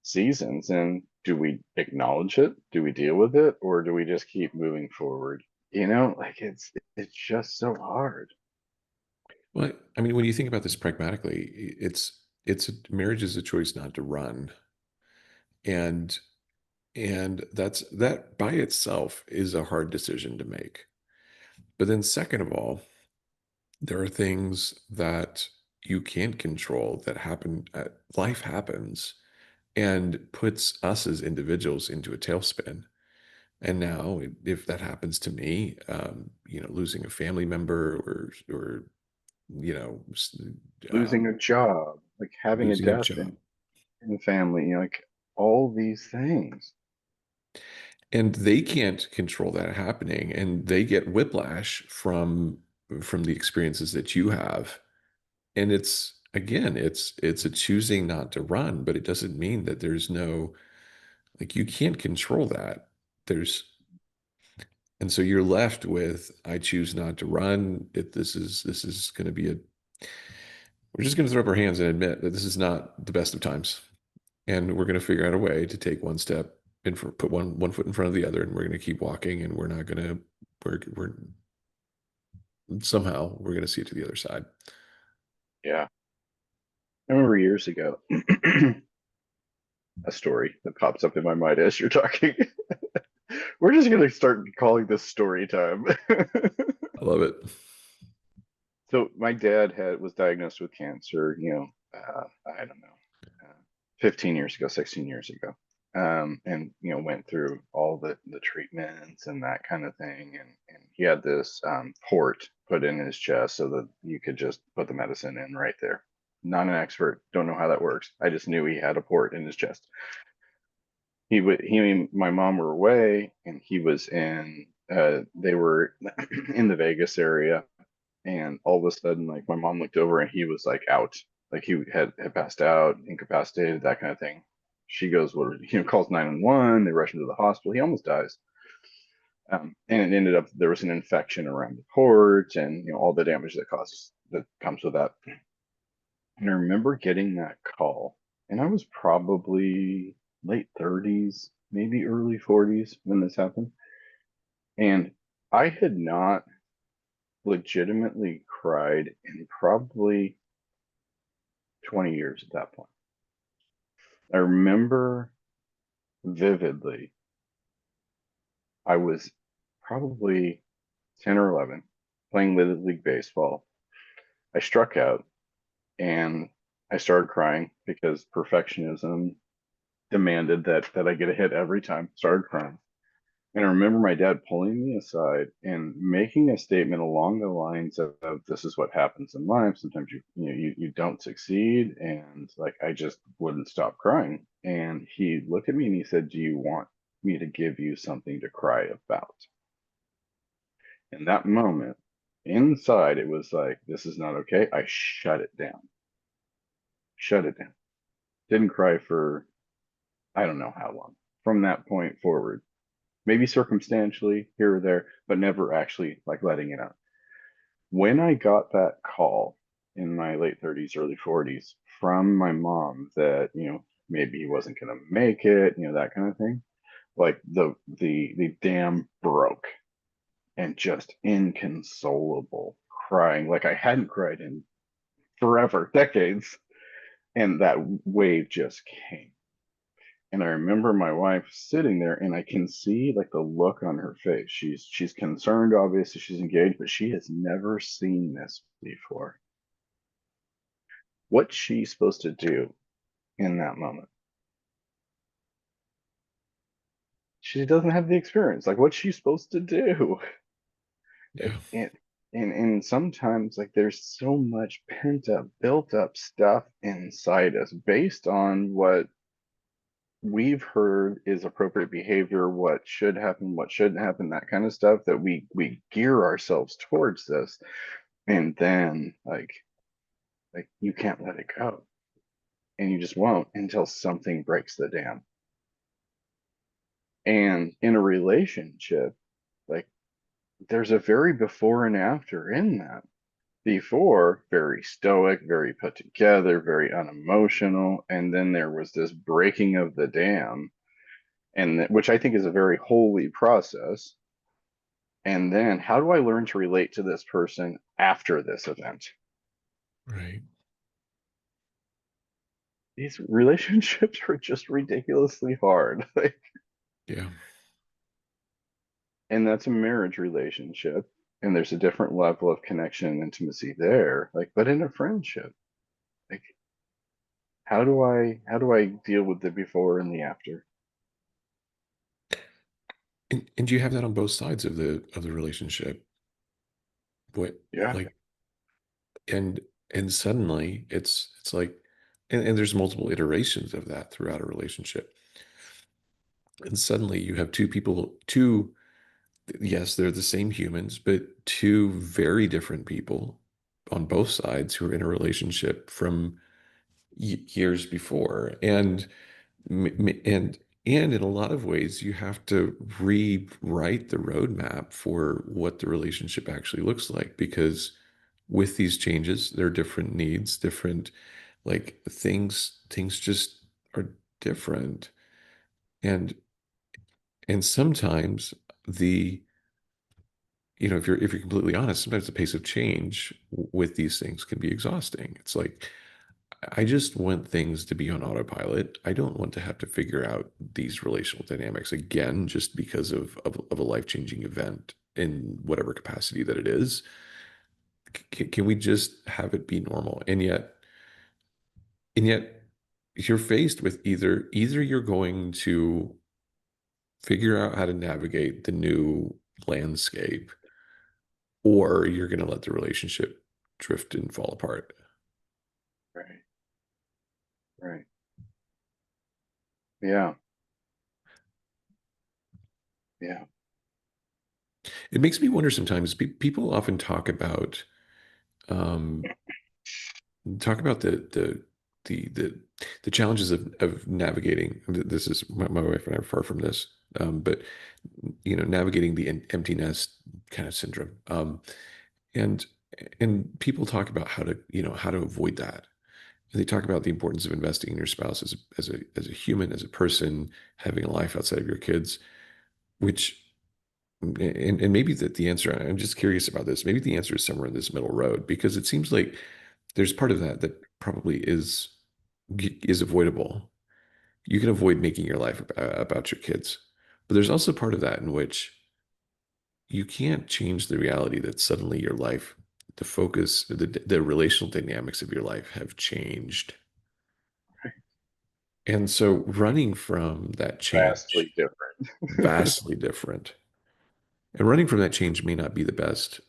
seasons. And do we acknowledge it? Do we deal with it? Or do we just keep moving forward? Like it's just so hard. Well, I mean, when you think about this pragmatically, marriage is a choice not to run, and that by itself is a hard decision to make. But then, second of all, there are things that you can't control that happen. Life happens and puts us as individuals into a tailspin. And now, if that happens to me, losing a family member or you know, Losing a job, like having a losing a death job. in the family, like all these things. And they can't control that happening, and they get whiplash from the experiences that you have. And it's again, it's a choosing not to run, but it doesn't mean that there's no, like, you can't control that. There's And so you're left with, I choose not to run. This is going to be a we're just going to throw up our hands and admit that this is not the best of times, and we're going to figure out a way to take one step and put one foot in front of the other, and we're going to keep walking, and we're not going to we're somehow we're going to see it to the other side. Yeah. I remember years ago, a story that pops up in my mind as you're talking. We're just going to start calling this story time. I love it. So my dad was diagnosed with cancer, I don't know, 15 years ago, 16 years ago. And went through all the treatments and that kind of thing. And he had this port put in his chest so that you could just put the medicine in right there. Not an expert, don't know how that works. I just knew he had a port in his chest. He and my mom were away, and he was they were in the Vegas area, and all of a sudden, like, my mom looked over and he was like out, like he had passed out, incapacitated, that kind of thing. She goes, what, calls 911. They rush him to the hospital. He almost dies. And it ended up there was an infection around the port, and all the damage that comes with that. And I remember getting that call, and I was probably late 30s, maybe early 40s when this happened. And I had not legitimately cried in probably 20 years at that point. I remember vividly, I was probably 10 or 11 playing Little League Baseball. I struck out and I started crying because perfectionism demanded that I get a hit every time. Started crying. And I remember my dad pulling me aside and making a statement along the lines of this is what happens in life. Sometimes you don't succeed. And like I just wouldn't stop crying. And he looked at me and he said, do you want me to give you something to cry about? In that moment, inside it was like, this is not okay. I shut it down. Shut it down. Didn't cry for I don't know how long from that point forward. Maybe circumstantially here or there, but never actually like letting it out. When I got that call in my late 30s, early 40s from my mom that, maybe he wasn't going to make it, that kind of thing, like the dam broke and just inconsolable crying like I hadn't cried in forever, decades. And that wave just came. And I remember my wife sitting there and I can see like the look on her face. She's concerned, obviously, she's engaged, but she has never seen this before. What's she supposed to do in that moment? She doesn't have the experience. Like what's she supposed to do? Yeah. Like and sometimes like there's so much pent up, built up stuff inside us based on what we've heard is appropriate behavior, what should happen, what shouldn't happen, that kind of stuff that we gear ourselves towards this, and then like you can't let it go, and you just won't until something breaks the dam. And in a relationship, like there's a very before and after in that. Before, very stoic, very put together, very unemotional, and then there was this breaking of the dam and which I think is a very holy process. And then how do I learn to relate to this person after this event? Right. These relationships are just ridiculously hard. Yeah. And that's a marriage relationship. And there's a different level of connection and intimacy there. Like, but in a friendship, like how do I deal with the before and the after? And you have that on both sides of the relationship. What Yeah. like and and suddenly it's like and there's multiple iterations of that throughout a relationship. And suddenly you have two people, two, yes, they're the same humans, but two very different people on both sides who are in a relationship from years before. And in a lot of ways, you have to rewrite the roadmap for what the relationship actually looks like because with these changes, there are different needs, different like things just are different. And and sometimes the if you're completely honest, sometimes the pace of change with these things can be exhausting. It's like I just want things to be on autopilot. I don't want to have to figure out these relational dynamics again just because of a life-changing event in whatever capacity that it is. Can we just have it be normal? And yet you're faced with either you're going to figure out how to navigate the new landscape or you're going to let the relationship drift and fall apart. Right. Right. Yeah. Yeah. It makes me wonder sometimes. People often um, talk about the the challenges of navigating. This is my wife and I are far from this, but navigating the empty nest kind of syndrome. And and people talk about how to avoid that. And they talk about the importance of investing in your spouse as a human, as a person, having a life outside of your kids, which and maybe that the answer, I'm just curious about this. Maybe the answer is somewhere in this middle road because it seems like there's part of that probably is avoidable. You can avoid making your life about your kids, but there's also part of that in which you can't change the reality that suddenly your life, the focus, the relational dynamics of your life have changed. And so running from that change, Vastly different. vastly different. And running from that change may not be the best,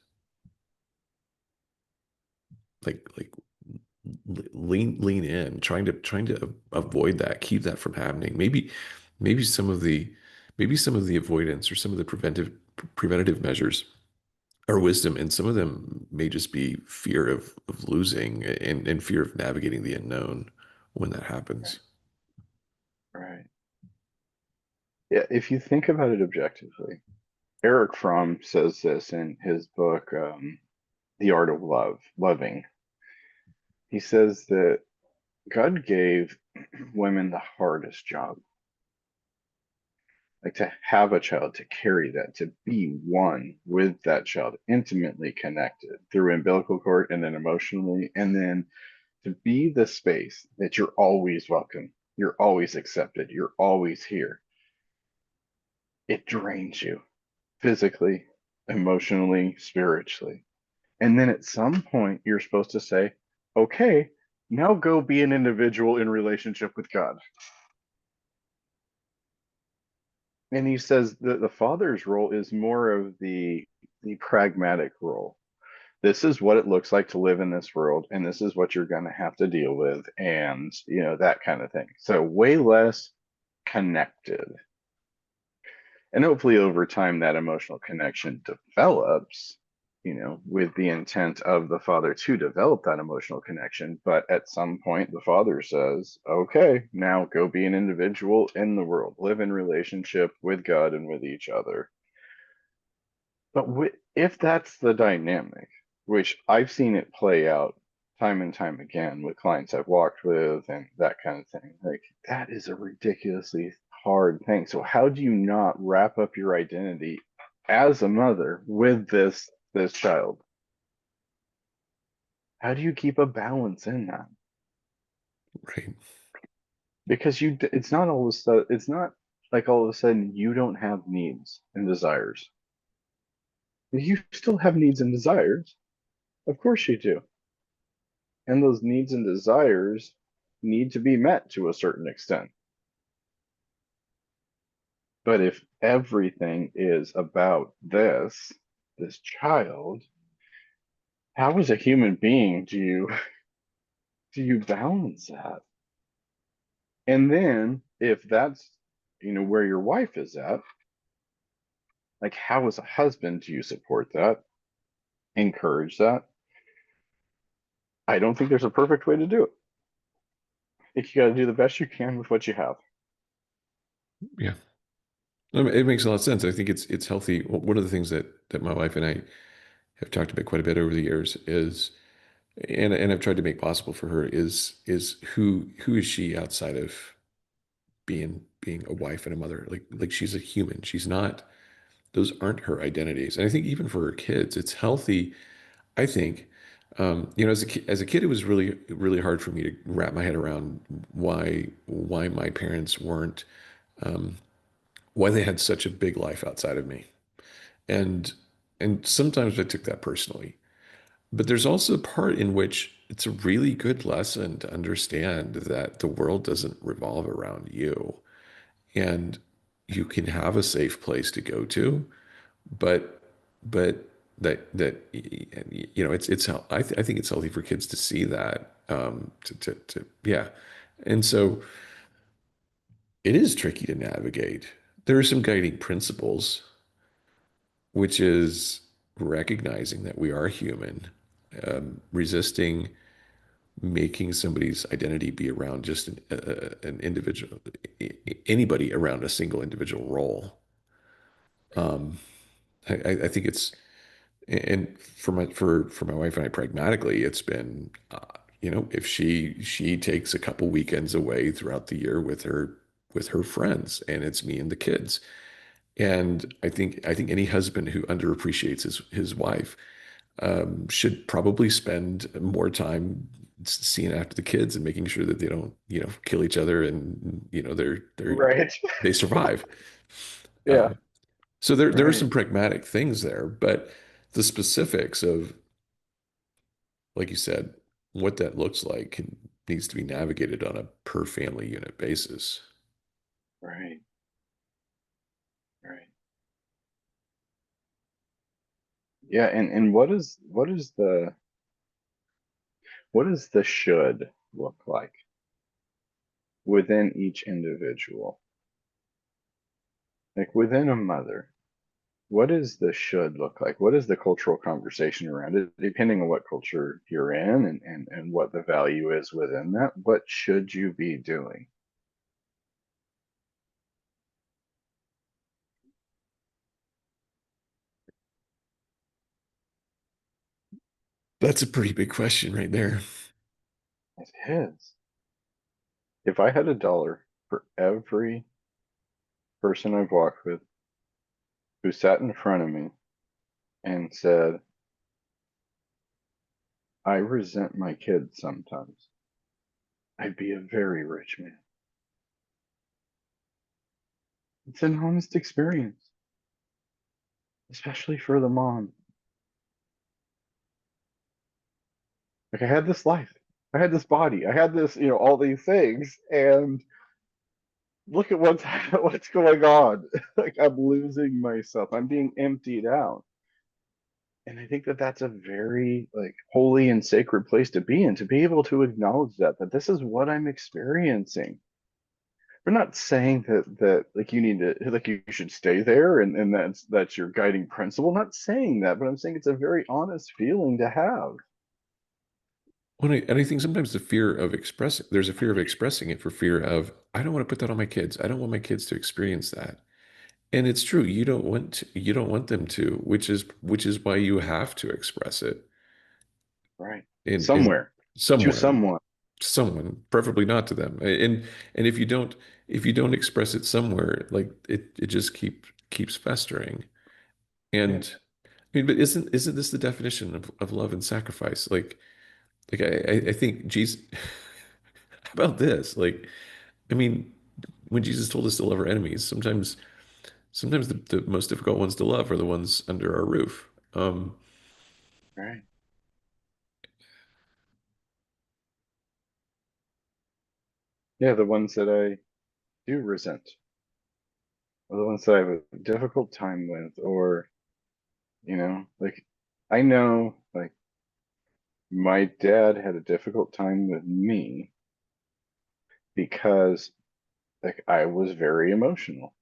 like lean in, trying to avoid that, keep that from happening. Maybe some of the maybe some of the avoidance or some of the preventative measures are wisdom, and some of them may just be fear of losing and fear of navigating the unknown when that happens. Right. Yeah, if you think about it objectively, Eric Fromm says this in his book, The Art of Loving. He says that God gave women the hardest job, like to have a child, to carry that, to be one with that child, intimately connected through umbilical cord and then emotionally, and then to be the space that you're always welcome, you're always accepted, you're always here. It drains you physically, emotionally, spiritually. And then at some point, you're supposed to say, okay, now go be an individual in relationship with God. And he says that the father's role is more of the pragmatic role. This is what it looks like to live in this world, and this is what you're going to have to deal with, and that kind of thing. So way less connected. And hopefully over time that emotional connection develops, with the intent of the father to develop that emotional connection. But at some point, the father says, okay, now go be an individual in the world, live in relationship with God and with each other. But if that's the dynamic, which I've seen it play out time and time again with clients I've walked with and that kind of thing, like that is a ridiculously hard thing. So how do you not wrap up your identity as a mother with this child? How do you keep a balance in that? Right. Because it's not all of a sudden, it's not like all of a sudden you don't have needs and desires. You still have needs and desires. Of course you do. And those needs and desires need to be met to a certain extent. But if everything is about this child, how as a human being do you balance that? And then if that's where your wife is at, like how as a husband do you support that, encourage that? I don't think there's a perfect way to do it. I think you got to do the best you can with what you have. Yeah. I mean, it makes a lot of sense. I think it's healthy. One of the things that my wife and I have talked about quite a bit over the years is, and I've tried to make possible for her is who is she outside of being a wife and a mother? Like she's a human. She's not, those aren't her identities. And I think even for her kids, it's healthy. I think, as a kid, it was really hard for me to wrap my head around why my parents weren't, why they had such a big life outside of me. And and sometimes I took that personally. But there's also a part in which it's a really good lesson to understand that the world doesn't revolve around you, and you can have a safe place to go to, but that I think it's healthy for kids to see that, yeah. And so it is tricky to navigate. There are some guiding principles, which is recognizing that we are human, resisting making somebody's identity be around just an individual, anybody around a single individual role. Um, I think it's, and for my wife and I, pragmatically, it's been, if she takes a couple weekends away throughout the year with her friends, and it's me and the kids. And I think any husband who underappreciates his wife should probably spend more time seeing after the kids and making sure that they don't, kill each other, and Right. they survive. Yeah. So there are Right. some pragmatic things there, but the specifics of, like you said, what that looks like needs to be navigated on a per family unit basis. Right. Right. Yeah. And what does the should look like within each individual? Like within a mother, what does the should look like? What is the cultural conversation around it? Depending on what culture you're in and what the value is within that, what should you be doing? That's a pretty big question right there. It is. If I had $1 for every person I've walked with who sat in front of me and said, I resent my kids sometimes, I'd be a very rich man. It's an honest experience, especially for the mom. Like I had this life, I had this body, I had this, all these things, and look at what's going on. Like I'm losing myself. I'm being emptied out. And I think that that's a very like holy and sacred place to be in, to be able to acknowledge that this is what I'm experiencing. We're not saying that like you need to like you should stay there and that's your guiding principle. I'm not saying that, but I'm saying it's a very honest feeling to have. And I think sometimes there's a fear of expressing it for fear of, I don't want to put that on my kids. I don't want my kids to experience that. And it's true, you don't want them to, which is why you have to express it Right. in Somewhere to somewhere, someone. someone, preferably not to them. And if you don't express it somewhere, like it just keeps festering. Yeah. And I mean, but isn't this the definition of love and sacrifice? Like I think Jesus, how about this? Like, I mean, when Jesus told us to love our enemies, sometimes the most difficult ones to love are the ones under our roof. Right. Yeah, the ones that I do resent, or the ones that I have a difficult time with, or like I know like my dad had a difficult time with me because like I was very emotional,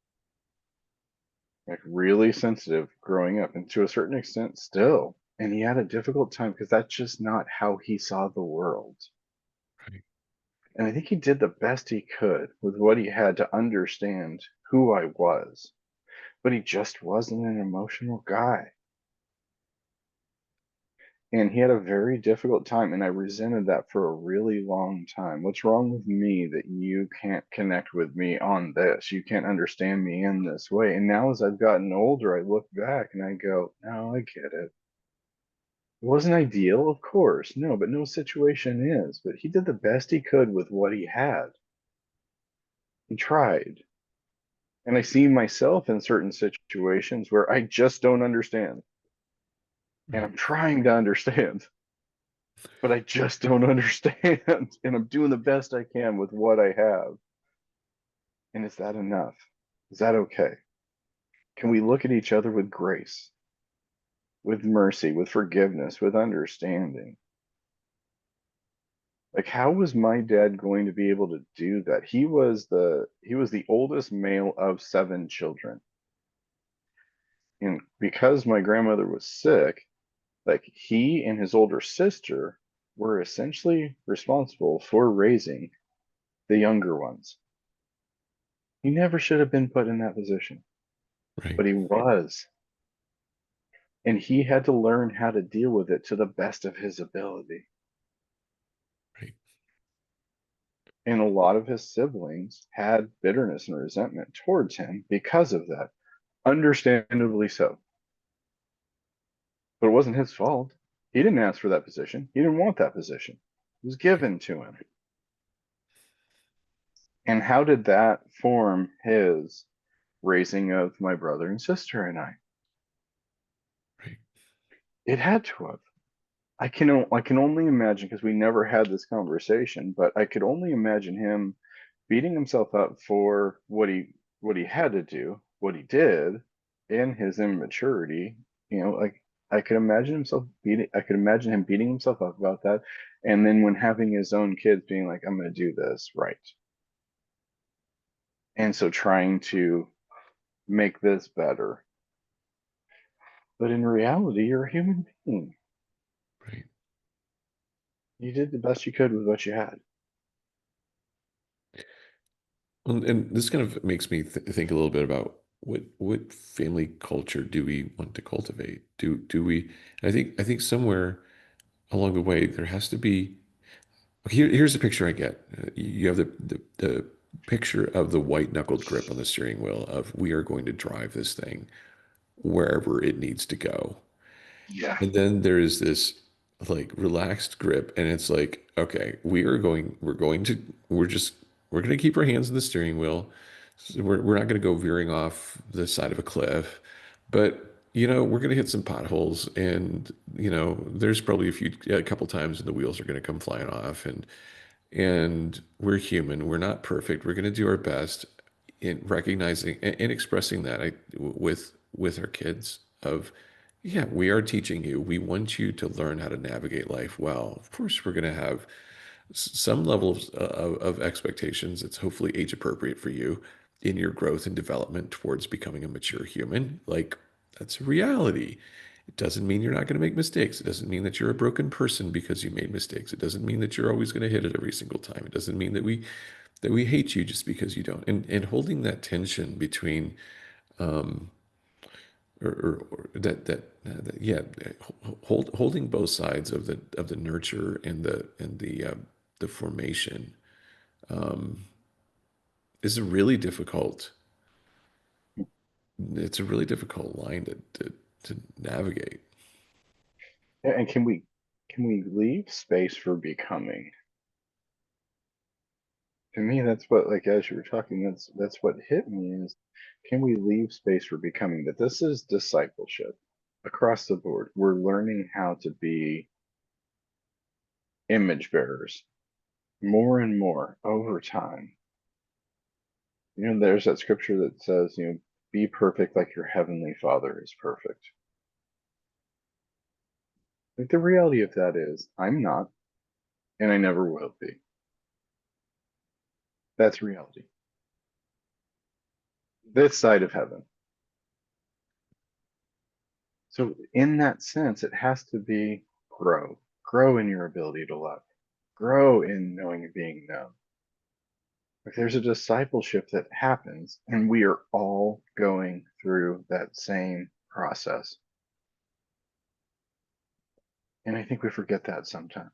like really sensitive growing up, and to a certain extent still. And he had a difficult time because that's just not how he saw the world. Right. And I think he did the best he could with what he had to understand who I was, but he just wasn't an emotional guy. And he had a very difficult time, and I resented that for a really long time. What's wrong with me that you can't connect with me on this? You can't understand me in this way. And now, as I've gotten older, I look back and I go, no, I get it. It wasn't ideal, of course, no, but no situation is. But he did the best he could with what he had. He tried. And I see myself in certain situations where I just don't understand. And Right. I'm trying to understand, but I just don't understand. And I'm doing the best I can with what I have. And is that enough? Is that okay? Can we look at each other with grace, with mercy, with forgiveness, with understanding? Like how was my dad going to be able to do that? He was the oldest male of 7 children. And because my grandmother was sick, like he and his older sister were essentially responsible for raising the younger ones. He never should have been put in that position, Right. but he was. And he had to learn how to deal with it to the best of his ability. Right. And a lot of his siblings had bitterness and resentment towards him because of that. Understandably so. But it wasn't his fault. He didn't ask for that position. He didn't want that position. was given to him. And how did that form his raising of my brother and sister and I? Right. It had to have. I can only imagine, because we never had this conversation, but I could only imagine him beating himself up for what he had to do, what he did in his immaturity. Like I could imagine him beating himself up about that, and then when having his own kids being like, I'm going to do this right, and so trying to make this better. But in reality, you're a human being. Right. You did the best you could with what you had. And this kind of makes me think a little bit about what family culture do we want to cultivate? Do we? I think somewhere along the way there has to be. Here's the picture I get. You have the picture of the white knuckled grip on the steering wheel of we are going to drive this thing wherever it needs to go. Yeah. And then there is this like relaxed grip, and it's like, okay, we're going to keep our hands on the steering wheel. So we're not going to go veering off the side of a cliff, but we're going to hit some potholes, and there's probably a couple times when the wheels are going to come flying off, and we're human. We're not perfect. We're going to do our best in recognizing and expressing that with our kids of, yeah, we are teaching you. We want you to learn how to navigate life well. Of course, we're going to have some level of expectations that's hopefully age appropriate for you in your growth and development towards becoming a mature human. Like, that's a reality. It doesn't mean you're not going to make mistakes. It doesn't mean that you're a broken person because you made mistakes. It doesn't mean that you're always going to hit it every single time. It doesn't mean that we hate you just because you don't. And holding that tension between or yeah, holding both sides of the nurture and the formation is a really difficult. It's a really difficult line to navigate. And can we leave space for becoming? To me, that's what, like, as you were talking, that's what hit me is, can we leave space for becoming? That this is discipleship across the board. We're learning how to be image bearers more and more over time. There's that scripture that says, be perfect like your heavenly Father is perfect. Like, the reality of that is, I'm not, and I never will be. That's reality. This side of heaven. So in that sense, it has to be grow in your ability to love, grow in knowing and being known. Like, there's a discipleship that happens, and we are all going through that same process. And I think we forget that sometimes.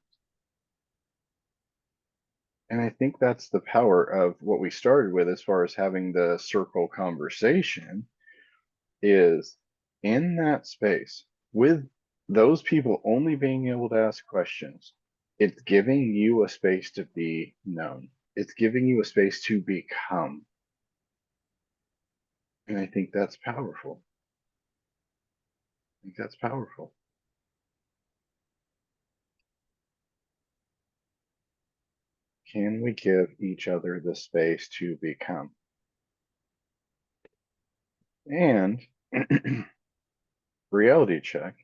And I think that's the power of what we started with as far as having the circle conversation is in that space with those people only being able to ask questions. It's giving you a space to be known. It's giving you a space to become. And I think that's powerful. I think that's powerful. Can we give each other the space to become? And reality check,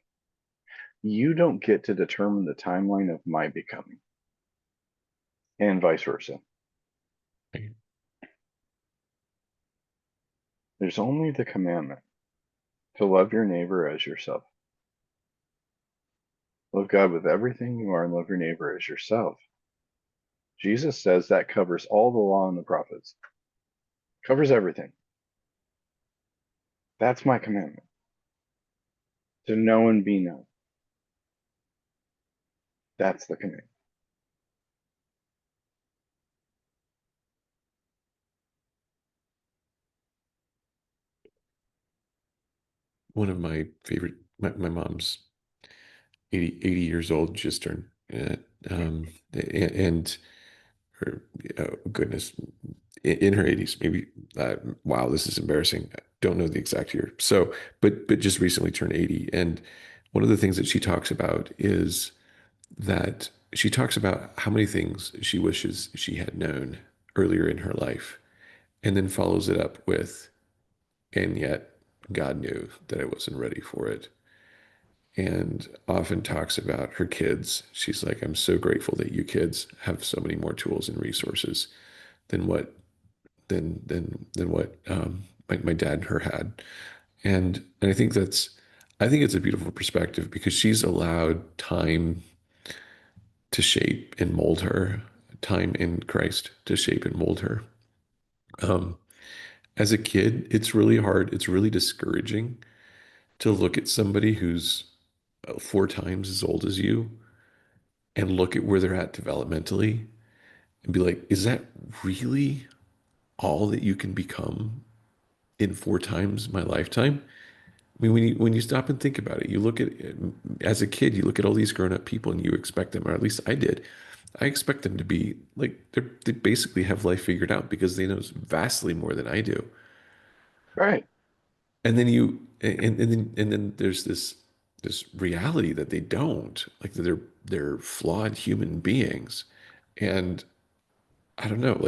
you don't get to determine the timeline of my becoming, and vice versa. Right? There's only the commandment to love your neighbor as yourself. Love God with everything you are and love your neighbor as yourself. Jesus says that covers all the law and the prophets, covers everything. That's my commandment, to know and be known. That's the commandment. One of my favorite, my mom's 80 years old, just turned And her, oh, goodness, in her 80s, maybe. Wow, this is embarrassing. I don't know the exact year. So, but just recently turned 80. And one of the things that she talks about is that she talks about how many things she wishes she had known earlier in her life, and then follows it up with, and yet God knew that I wasn't ready for it. And often talks about her kids. She's like, I'm so grateful that you kids have so many more tools and resources than what my dad and her had. And I think it's a beautiful perspective because she's allowed time to shape and mold her, time in Christ to shape and mold her. Um, as a kid, it's really hard. It's really discouraging to look at somebody who's 4 times as old as you and look at where they're at developmentally and be like, is that really all that you can become in 4 times my lifetime? I mean, when you stop and think about it, you look at, as a kid, you look at all these grown up people and you expect them, or at least I did. I expect them to be like they basically have life figured out because they know vastly more than I do. Right. And then and then there's this reality that they don't, like that they're flawed human beings. And I don't know,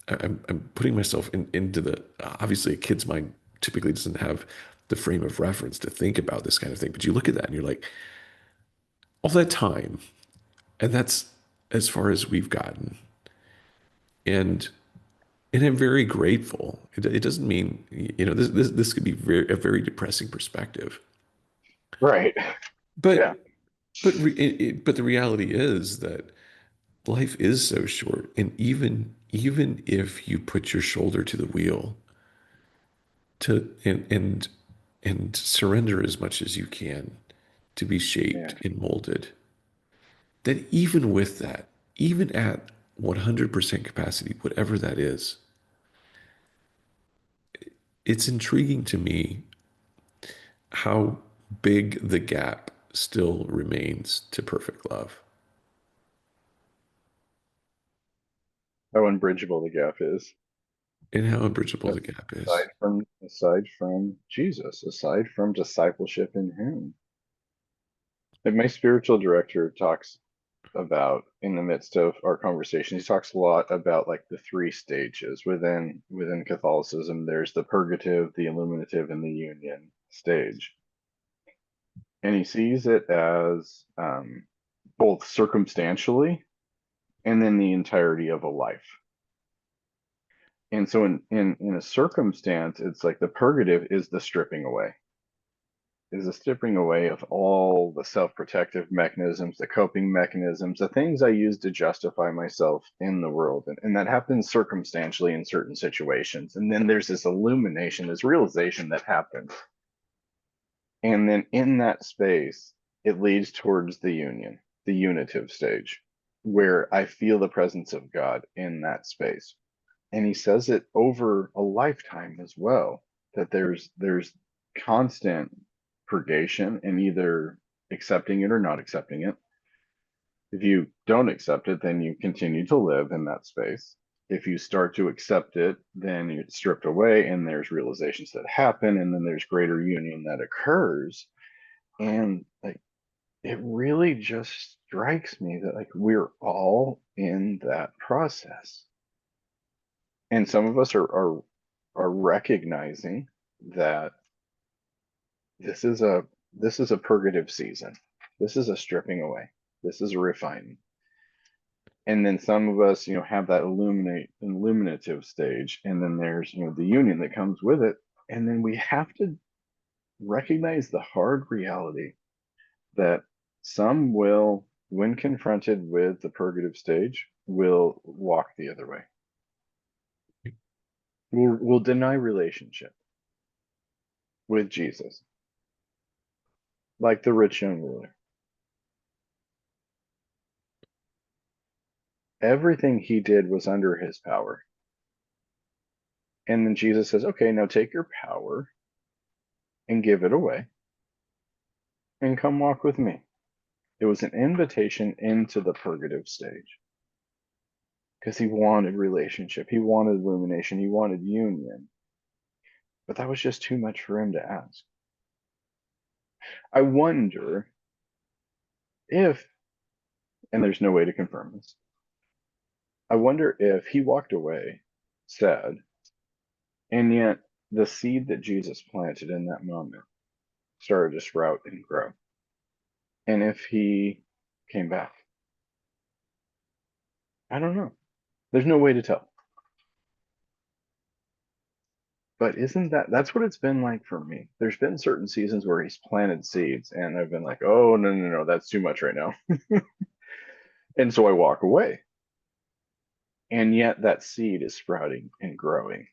I'm putting myself into the, obviously a kid's mind typically doesn't have the frame of reference to think about this kind of thing. But you look at that and you're like, all that time, and that's as far as we've gotten. And I'm very grateful. It doesn't mean, this could be a very depressing perspective. Right. Yeah. But but the reality is that life is so short, and even if you put your shoulder to the wheel to and surrender as much as you can to be shaped Man. and molded, that even with that, even at 100% capacity, whatever that is, it's intriguing to me how big the gap still remains to perfect love How unbridgeable the gap is. and how unbridgeable the gap is. Aside from Jesus, aside from discipleship in him. Like my spiritual director talks about in the midst of our conversation, he talks a lot about like the three stages within Catholicism. There's the purgative, the illuminative, and the union stage. And he sees it as both circumstantially and then the entirety of a life. And so in a circumstance, it's like the purgative is the stripping away, is the stripping away of all the self-protective mechanisms, the coping mechanisms, the things I use to justify myself in the world. And that happens circumstantially in certain situations. And then there's this illumination, this realization that happens. And then in that space, it leads towards the union, the unitive stage, where I feel the presence of God in that space. And he says it over a lifetime as well, that there's constant purgation and either accepting it or not accepting it. If you don't accept it, then you continue to live in that space. If you start to accept it, then you're stripped away and there's realizations that happen and then there's greater union that occurs. And like it really just strikes me that like we're all in that process. And some of us are recognizing that this is a this is a purgative season. This is a stripping away. This is a refining. And then some of us, have that illuminative stage, and then there's, the union that comes with it. And then we have to recognize the hard reality that some will, when confronted with the purgative stage, will walk the other way. Will deny relationship with Jesus, like the rich young ruler. Everything he did was under his power. And then Jesus says, okay, now take your power and give it away and come walk with me. It was an invitation into the purgative stage because he wanted relationship, he wanted illumination, he wanted union. But that was just too much for him to ask. I wonder if, and there's no way to confirm this, I wonder if he walked away sad, and yet the seed that Jesus planted in that moment started to sprout and grow. And if he came back, I don't know. There's no way to tell. But isn't that's what it's been like for me? There's been certain seasons where he's planted seeds, and I've been like, oh, no, no, no, that's too much right now. And so I walk away. And yet that seed is sprouting and growing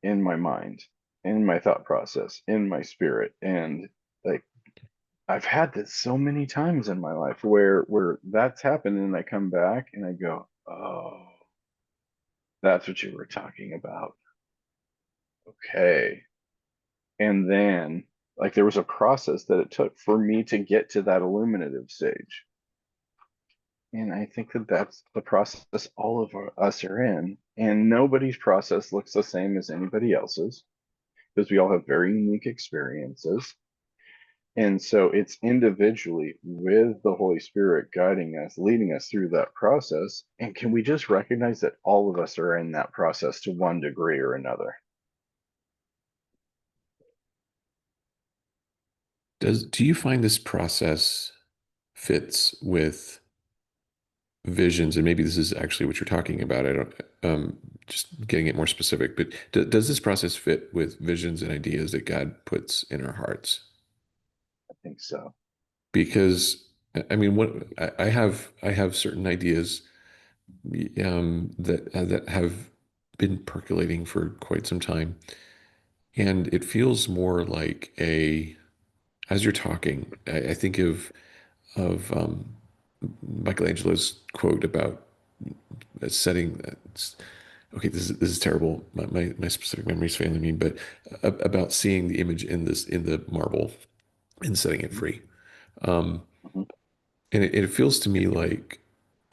in my mind, in my thought process, in my spirit. And like I've had this so many times in my life where that's happened and I come back and I go, "Oh, that's what you were talking about." Okay. And then like there was a process that it took for me to get to that illuminative stage. And I think that that's the process all of us are in. And nobody's process looks the same as anybody else's because we all have very unique experiences. And so it's individually with the Holy Spirit guiding us, leading us through that process. And can we just recognize that all of us are in that process to one degree or another? Do you find this process fits with visions? And maybe this is actually what you're talking about. I don't, just getting it more specific, but does this process fit with visions and ideas that God puts in our hearts? I think so. Because I mean, what I have certain ideas that have been percolating for quite some time, and it feels more like a as you're talking, I think of Michelangelo's quote about setting. Okay, this is terrible. My specific memory is failing me, but about seeing the image in this in the marble and setting it Mhm, free. Um, mhm. and it feels to me like,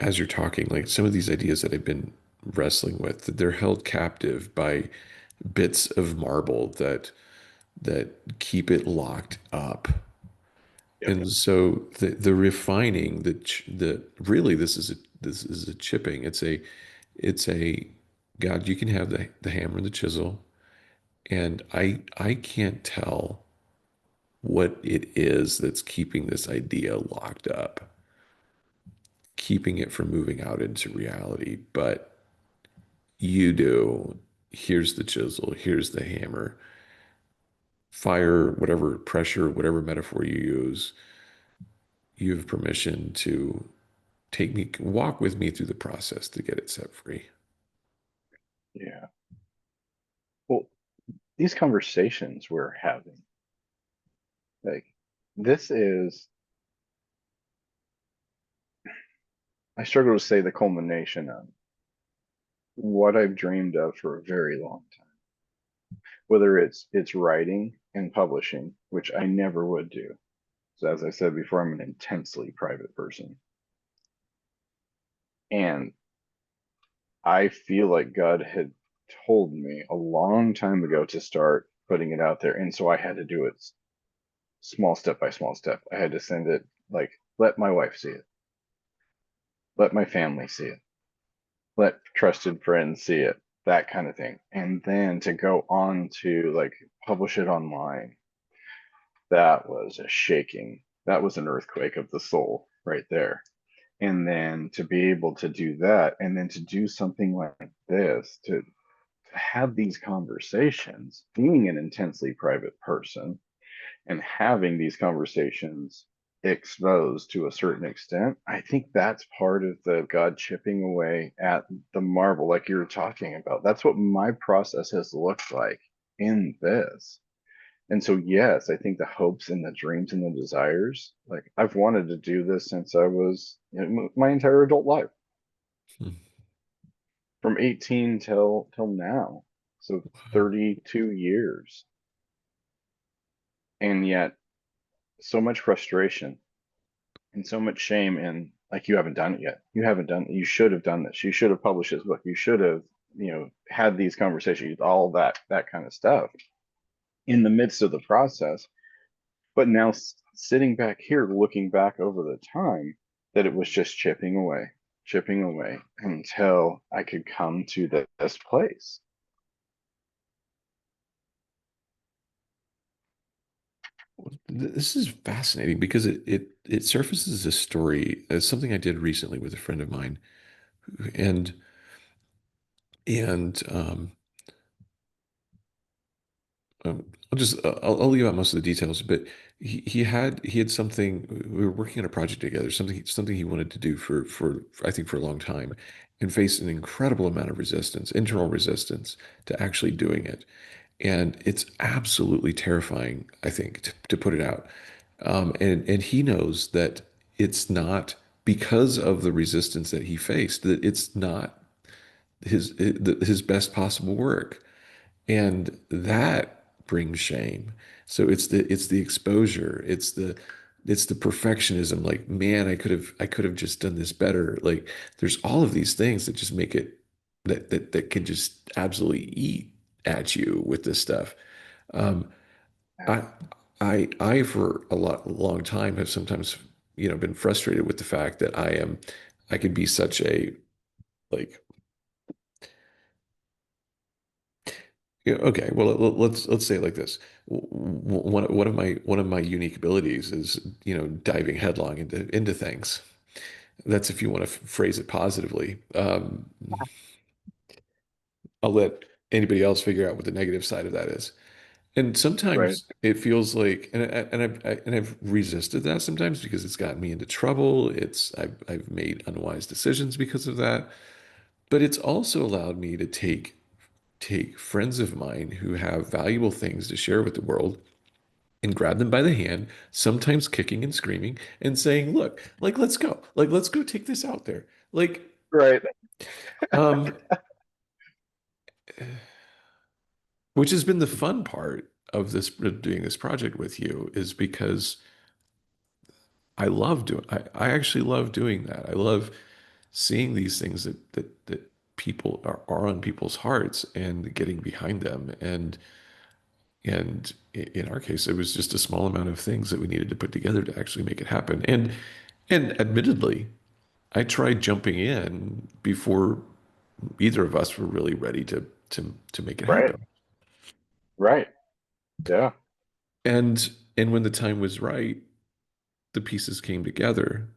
as you're talking, like some of these ideas that I've been wrestling with, that they're held captive by bits of marble that keep it locked up. Yep. And so the refining, the really this is a chipping. It's a God, you can have the hammer and the chisel, and I can't tell what it is that's keeping this idea locked up, keeping it from moving out into reality. But you do. Here's the chisel, here's the hammer. Fire, whatever pressure, whatever metaphor you use, you have permission to walk with me through the process to get it set free. Yeah. Well, these conversations we're having, like this is, I struggle to say the culmination of what I've dreamed of for a very long time. Whether it's writing and publishing, which I never would do. So as I said before, I'm an intensely private person. And I feel like God had told me a long time ago to start putting it out there. And so I had to do it small step by small step. I had to send it like, let my wife see it, let my family see it, let trusted friends see it, that kind of thing. And then to go on to like publish it online, that was a shaking. That was an earthquake of the soul right there. And then to be able to do that, and then to do something like this, to have these conversations, being an intensely private person and having these conversations exposed to a certain extent, I think that's part of the God chipping away at the marble, like you were talking about. That's what my process has looked like in this. And so, yes, I think the hopes and the dreams and the desires, like I've wanted to do this since I was, my entire adult life, Hmm. from 18 till now. So 32 years. And yet so much frustration. and so much shame in like you haven't done it yet. You haven't done it. You should have done this. You should have published this book. You should have, had these conversations, all that kind of stuff in the midst of the process. But now sitting back here, looking back over the time, that it was just chipping away until I could come to this place. This is fascinating because it surfaces a story as something I did recently with a friend of mine, and and I'll leave out most of the details, but he had something. We were working on a project together, something he wanted to do for I think for a long time, and faced an incredible amount of resistance, internal resistance to actually doing it. And it's absolutely terrifying, I think, to put it out. And he knows that it's not because of the resistance that he faced, that it's not his best possible work, and that brings shame. So it's the exposure, it's the perfectionism. Like, man, I could have just done this better. Like, there's all of these things that just make it that can just absolutely eat at you with this stuff. Um, I I for a long time have sometimes been frustrated with the fact that I could be such a, like, okay, well, let's say it like this. One of my unique abilities is diving headlong into things. That's if you want to phrase it positively. I'll let anybody else figure out what the negative side of that is. And Right. sometimes it feels like, and I've resisted that sometimes because it's gotten me into trouble. I've made unwise decisions because of that. But it's also allowed me to take friends of mine who have valuable things to share with the world and grab them by the hand, sometimes kicking and screaming and saying, "Look, like, let's go take this out there." Like, Right. um, which has been the fun part of this of doing this project with you, is because I actually love doing that. I love seeing these things that people are on people's hearts and getting behind them. And in our case, it was just a small amount of things that we needed to put together to actually make it happen. And admittedly, I tried jumping in before either of us were really ready to make it Right. happen. Right. Yeah. And when the time was right, the pieces came together.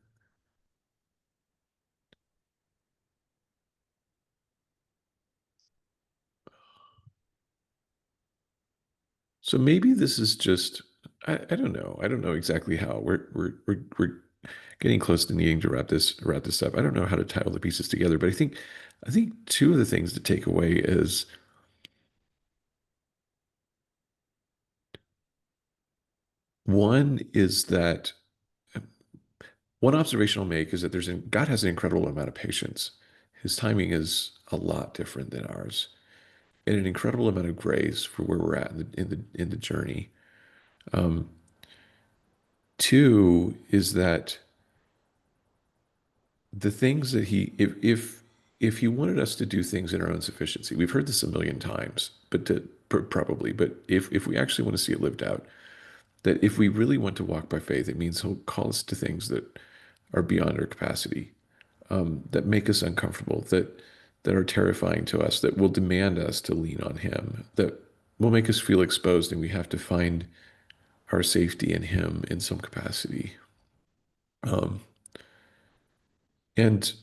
So maybe this is just, I don't know. I don't know exactly how. We're getting close to needing to wrap this up. I don't know how to tie all the pieces together, but I think two of the things to take away is, one is that one observation I'll make is that God has an incredible amount of patience. His timing is a lot different than ours, and an incredible amount of grace for where we're at in the journey. Um, Two is that the things that if he wanted us to do things in our own sufficiency, we've heard this a million times, but probably, but if we actually want to see it lived out, that if we really want to walk by faith, it means he'll call us to things that are beyond our capacity, that make us uncomfortable, that are terrifying to us, that will demand us to lean on him, that will make us feel exposed, and we have to find our safety in him in some capacity. Um, and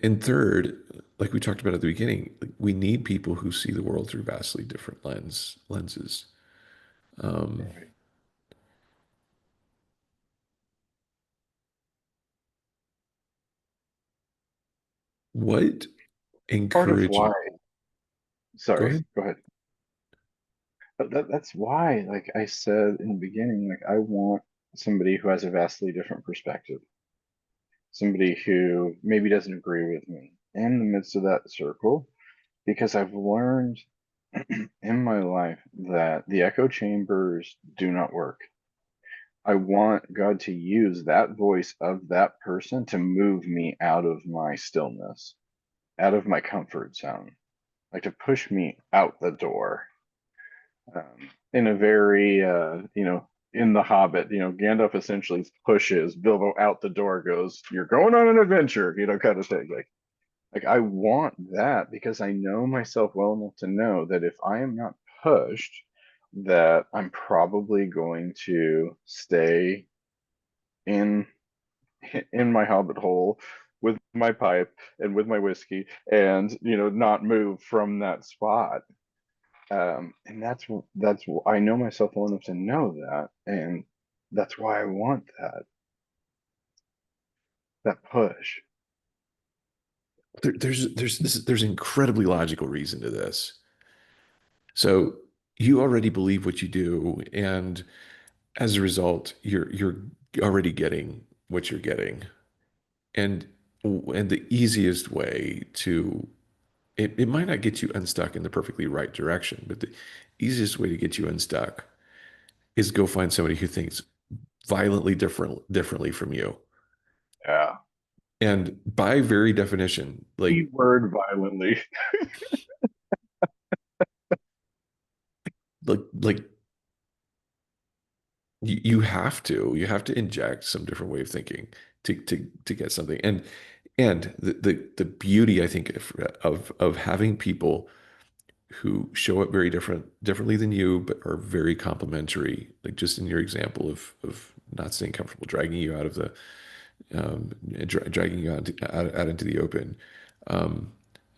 And third, like we talked about at the beginning, like, we need people who see the world through vastly different lenses. Um, Right. what Part of encouraging? why, Go sorry, ahead. go ahead. But that's why, like I said in the beginning, like I want somebody who has a vastly different perspective, somebody who maybe doesn't agree with me in the midst of that circle, because I've learned in my life that the echo chambers do not work. I want God to use that voice of that person to move me out of my stillness, out of my comfort zone, like to push me out the door. In a very, in The Hobbit, Gandalf essentially pushes Bilbo out the door, goes, "You're going on an adventure," kind of thing. Like I want that because I know myself well enough to know that if I am not pushed, that I'm probably going to stay in in my hobbit hole with my pipe and with my whiskey and not move from that spot. And that's I know myself well enough to know that, and that's why I want that push. There's incredibly logical reason to this. So you already believe what you do, and as a result, you're already getting what you're getting. And and the easiest way to it might not get you unstuck in the perfectly right direction, but the easiest way to get you unstuck is go find somebody who thinks violently differently from you. Yeah. And by very definition, Keyword violently. like you have to inject some different way of thinking to get something. And the beauty I think of having people who show up very differently than you, but are very complementary. Like just in your example of not staying comfortable, dragging you out of the dragging you out into the open. Um,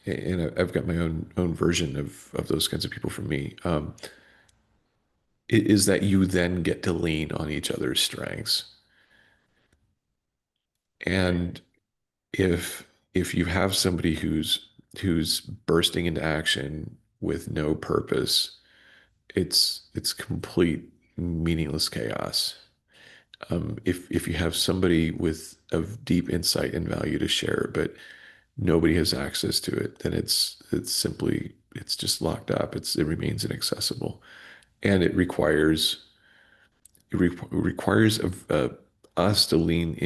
and I've got my own version of those kinds of people for me. Is that you then get to lean on each other's strengths. Right. And if you have somebody who's bursting into action with no purpose, it's complete meaningless chaos. If you have somebody with of deep insight and value to share, but nobody has access to it, then it's just locked up. It remains inaccessible, and it requires of us to lean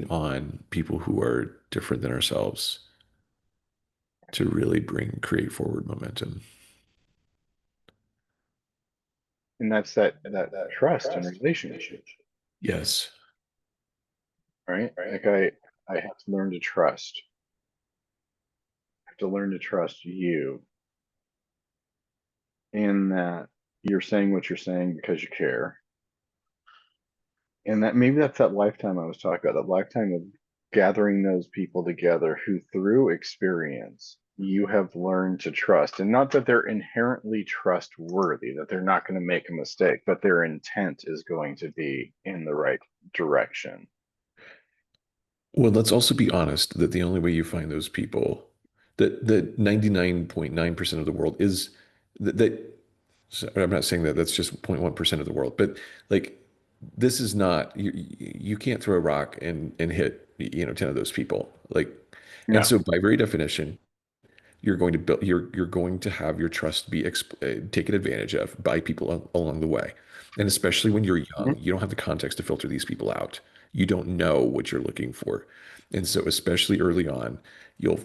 on people who are different than ourselves to really create forward momentum. And that's that trust and relationship, Yes. right? Like I have to learn to trust. I have to learn to trust you in that you're saying what you're saying because you care. And that maybe that's that lifetime I was talking about, that lifetime of gathering those people together who through experience you have learned to trust. And not that they're inherently trustworthy, that they're not going to make a mistake, but their intent is going to be in the right direction. Well, let's also be honest that the only way you find those people, that 99.9% of the world is that so I'm not saying that that's just 0.1% of the world, but like this is not you can't throw a rock and hit 10 of those people. Like, and No. so by very definition, you're going to build you're going to have your trust be taken advantage of by people along the way, and especially when you're young, Mhm. you don't have the context to filter these people out. You don't know what you're looking for, and so especially early on, you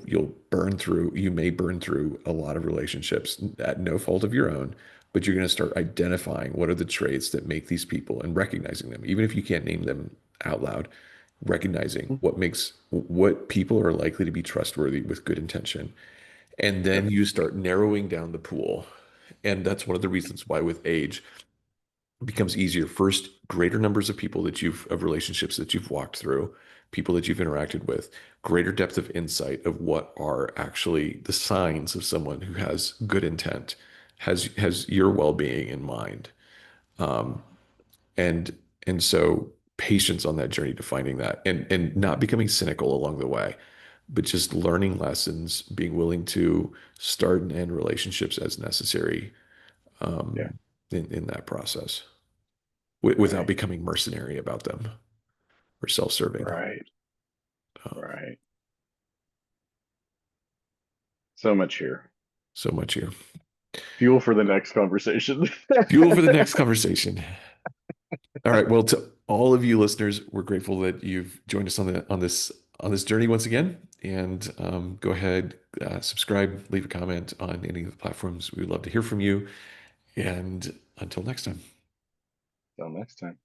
may burn through a lot of relationships at no fault of your own, but you're going to start identifying what are the traits that make these people and recognizing them, even if you can't name them out loud. Recognizing what people are likely to be trustworthy with good intention, and Yep. then you start narrowing down the pool. And that's one of the reasons why with age it becomes easier. First, greater numbers of people of relationships that you've walked through, people that you've interacted with, greater depth of insight of what are actually the signs of someone who has good intent, has your well-being in mind. Um, and and so patience on that journey to finding that, and not becoming cynical along the way, but just learning lessons, being willing to start and end relationships as necessary, Yeah. in that process without Right. becoming mercenary about them or self-serving. Right. Um, Right. So much here. so much here. Fuel for the next conversation. Fuel for the next conversation. All right. Well, to all of you listeners, we're grateful that you've joined us on this journey once again. And go ahead, subscribe, leave a comment on any of the platforms. We would love to hear from you. And until next time. Till next time.